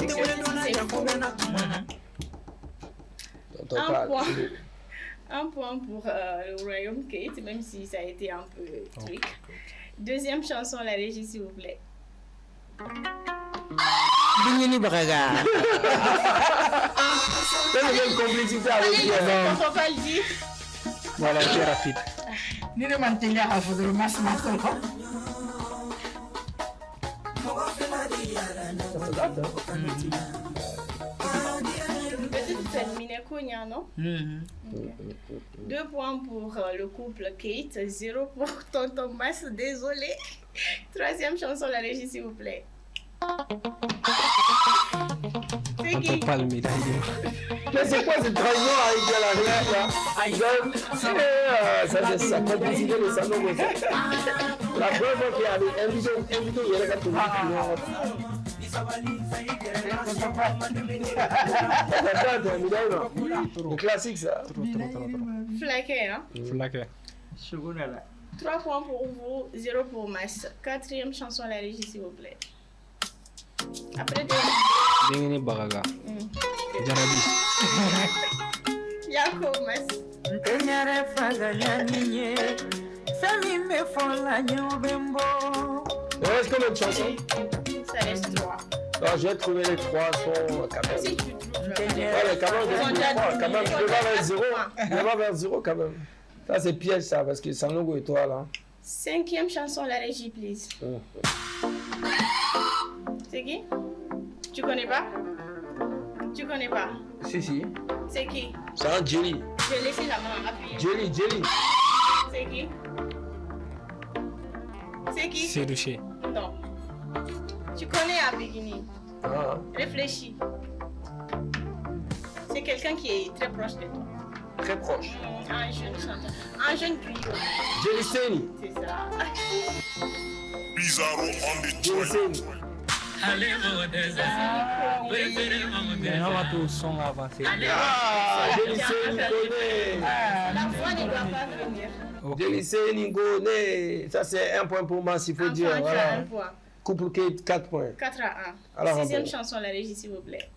Ok. Total. Un point pour le royaume Kate, même si ça a été un peu truc. Deuxième chanson, la régie, s'il vous plaît. Bingini Braga. C'est une complicité avec Pierre. Quand on va le dire. Voilà, c'est rapide. Ni ne mantenir à faudre mas matin. Peut-être terminer Konya, non? 2 points pour le couple Kate, 0 pour Tonton Mas, désolé. 3e chanson, la régie, s'il vous plaît. C'est On qui? peut pas le médaille. Mais c'est quoi cette trahison avec la régie là? Ça c'est sa complicité de Sanogo. La première fois qu'il y avait invité, il y avait tout le monde. Classique ça. Flaquet, hein? Flaquet. 3 points pour vous, 0 pour Mas. 4e chanson, la régie, s'il vous plaît. Après, Bingini Baraga. Jarabi. Yako Mas. Il reste combien de chansons? Ça reste 3. Non, j'ai trouvé les 3 sons quand même. Si tu trouves. Ouais, mais quand même, j'ai trouvé 3. Quand même, je vais pas vers 0. Je vais pas vers 0 quand même. Ça, c'est piège ça, parce que Sanogo et toi là. 5e chanson, la régie, please. C'est qui? Tu connais pas? Tu connais pas? Si. C'est qui? C'est un Jelly. Je vais laisser la main appuyer. Jelly. C'est qui? C'est qui? C'est Ruché. Non. Tu connais Abigini. Ah. Réfléchis. C'est quelqu'un qui est très proche de toi. Très proche. Un jeune chanteur. Un jeune griot. Jelly Seni. C'est ça. Bizarro on the Jelly train. Seni. Mais on va tout son avancé. Ah, Jelly Seni connaît. La voix ne doit pas venir. Jelly Seni connaît. Ça, c'est 1 point pour moi, s'il faut Un dire. point, tu as Voilà. 1 point. Couple Kate, 4 points. 4-1. Alors, 6e bon. chanson, la régie, s'il vous plaît.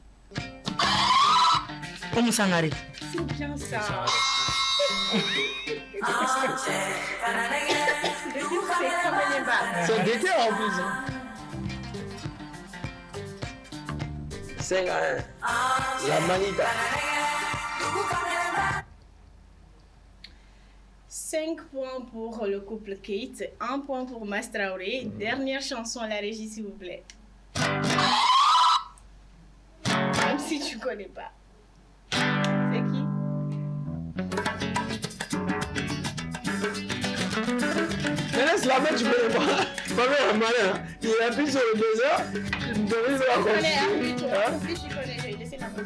Comme Sangari. C'est bien ça. C'est d'été en plus. 5 à 1. La Manita. 5 points pour le couple Kate, 1 point pour Mas Traoré. Dernière chanson, la régie, s'il vous plaît. Même si tu connais pas. C'est qui? Mais laisse la main, tu connais pas. Ma mère est malin. Il appuie sur le buzzer. Il me donne la Tu connais, confiance. appuie toi. Hein? Si tu connais, je vais laisser la main.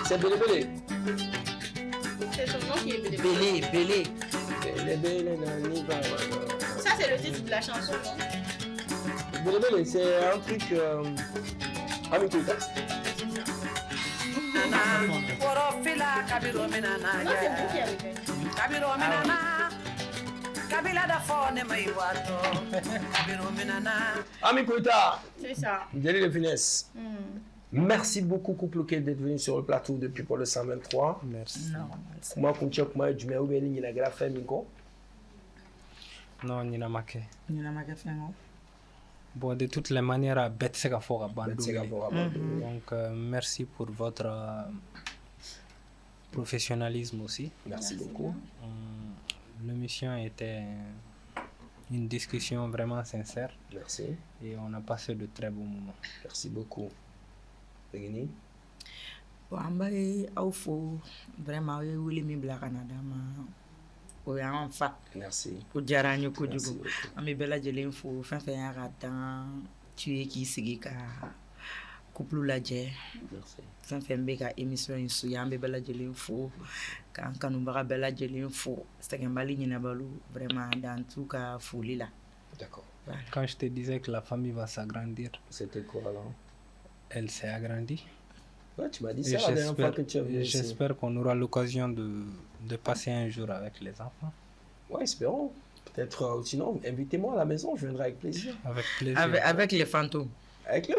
C'est Bélé. C'est son nom qui est Bélé. Belé. Bélé, nani, bah, Ça, c'est le titre de la chanson, non? Bélé, c'est un truc. Avec tout ça. Non, c'est vous qui avez fait. Ami Kouta, C'est ça. Jelly de finesse. Merci beaucoup, couple Kate, d'être venu sur le plateau depuis pour le 123. Merci. Moi, comme tu as dit, je vais vous dire que je vais faire Non, Nina Make. Ni na magafengo. Bon, de toutes les manières, à Betsega Fora un Donc, merci pour votre professionnalisme aussi. Merci beaucoup. L'émission était une discussion vraiment sincère Merci. et on a passé de très bons moments. Merci beaucoup. Begini. Bon, an bɛ aw fo vraiment aw ye wele min bila ka na d'an ma o y'an fa Merci. o diyara an ye Merci kojugu beaucoup. an bɛ bɛɛ lajɛlen fo fɛn fɛn y'a ka dan tu ye k'i sigi ka couple lajɛ Merci. fɛn fɛn bɛ ka émission in suya an bɛ bɛɛ lajɛlen fo k'an kanubaga bɛɛ lajɛlen fo sɛgɛnbali ɲinɛbalo vraiment dan t'u ka foli la. D'accord. Quand je te disais que la famille va s'agrandir, C'était quoi alors? elle s'est agrandie. Ouais, tu m'as dit Et ça la dernière fois que tu es venu ici. j'espère qu'on aura l'occasion de passer un jour avec les enfants. Ouais, espérons. Peut-être, sinon, invitez-moi à la maison, je viendrai avec plaisir. Avec plaisir. Avec les fantômes. Avec le...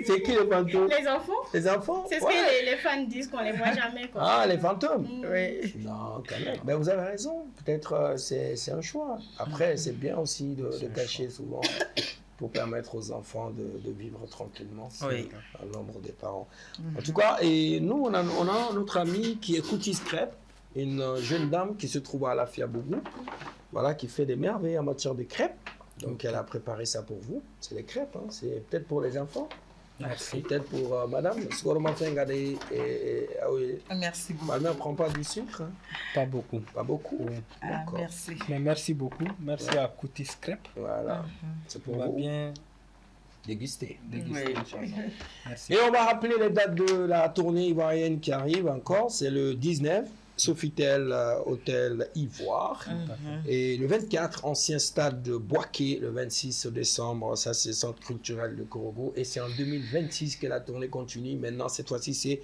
C'est qui les fantômes? Les enfants? Les enfants? C'est ce Ouais. que les fans disent qu'on les voit jamais. Quoi. Ah, les fantômes? Oui. Non, quand même. Ben, vous avez raison. Peut-être c'est un choix. Après, c'est bien aussi de cacher souvent pour permettre aux enfants de vivre tranquillement Oui. à l'ombre des parents. En tout cas, et nous, on a notre amie qui est Coutis Crêpe, une jeune dame qui se trouve à la Fiabougou, voilà, qui fait des merveilles en matière de crêpes. Donc, elle a préparé ça pour vous. C'est les crêpes, hein. C'est peut-être pour les enfants. Merci. Peut-être pour madame. Merci beaucoup. Madame ne prend pas du sucre. Hein. Pas beaucoup. Pas beaucoup. Oui. D'accord. Merci. Mais merci beaucoup. Merci à Coutis Crêpe. Voilà. C'est On pour va vous bien déguster. déguster. Oui. Inch'Allah. Merci. Et on va rappeler les dates de la tournée ivoirienne qui arrive encore. C'est le 19, Sofitel Hôtel Ivoire. Et le 24, ancien stade de Boaké. Le 26 décembre, ça c'est le centre culturel de Korogo. Et c'est en 2026 que la tournée continue. Maintenant, cette fois-ci, c'est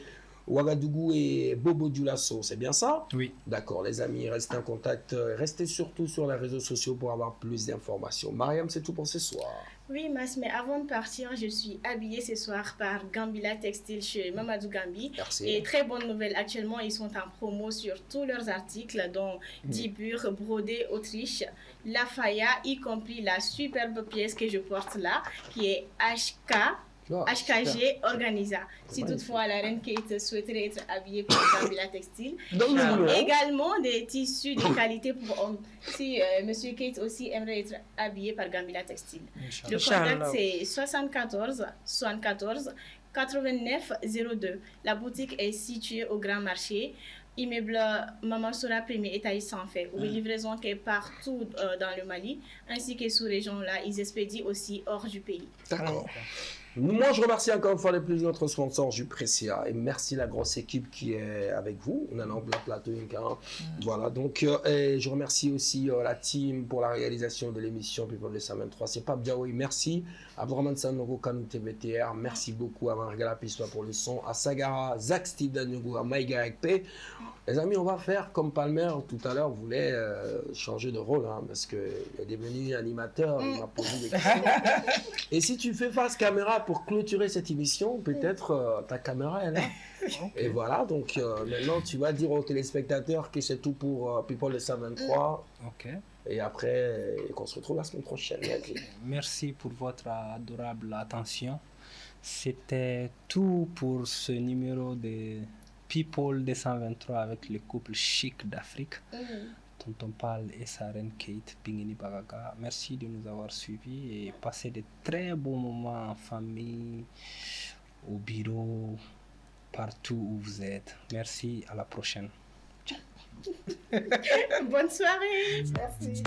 Ouagadougou et Bobo Dioulasso. C'est bien ça? Oui. D'accord, les amis, restez en contact. Restez surtout sur les réseaux sociaux pour avoir plus d'informations. Mariam, c'est tout pour ce soir. Oui, Mas, mais avant de partir, je suis habillée ce soir par Gambila Textile chez Mamadou Gambi. Merci. Et très bonne nouvelle, actuellement, ils sont en promo sur tous leurs articles, dont Dibur, Brodé, Autriche, La Faya, y compris la superbe pièce que je porte là, qui est HKG Organisa. Si toutefois la reine Kate souhaiterait être habillée par Gambila Textile. Également des tissus de qualité pour hommes. Si Monsieur Kate aussi aimerait être habillé par Gambila Textile. Le contact c'est 74 89 02. La boutique est située au Grand Marché. Immeuble Maman Sora premier étage sans fait, où livraison qui est partout dans le Mali, ainsi que sous région là, ils expédient aussi hors du pays. D'accord. Moi, je remercie encore une fois de plus notre sponsor Juprecia et merci la grosse équipe qui est avec vous. On a un plateau, voilà. Donc, et je remercie aussi la team pour la réalisation de l'émission People de 123. C'est Pape Diaoui, merci. Abdourahmane Sanogo, Kanouté BTR, merci beaucoup à Margala Pissoa pour le son, à Sagara, Zach Steve Danyugo, à Maïga Ekpe. Les amis, on va faire comme Palmer tout à l'heure voulait changer de rôle, hein, parce qu'il est devenu animateur, il m'a posé des questions. Et si tu fais face caméra pour clôturer cette émission, peut-être ta caméra est là. Et voilà, donc maintenant tu vas dire aux téléspectateurs que c'est tout pour People de 123. Ok. Et après, qu'on se retrouve la semaine prochaine. Merci pour votre adorable attention. C'était tout pour ce numéro de People 223 avec le couple chic d'Afrique. Tonton Pal et sa reine Kate Pingini Bagaga. Merci de nous avoir suivis et passez de très bons moments en famille, au bureau, partout où vous êtes. Merci, à la prochaine. Bonne soirée. Merci.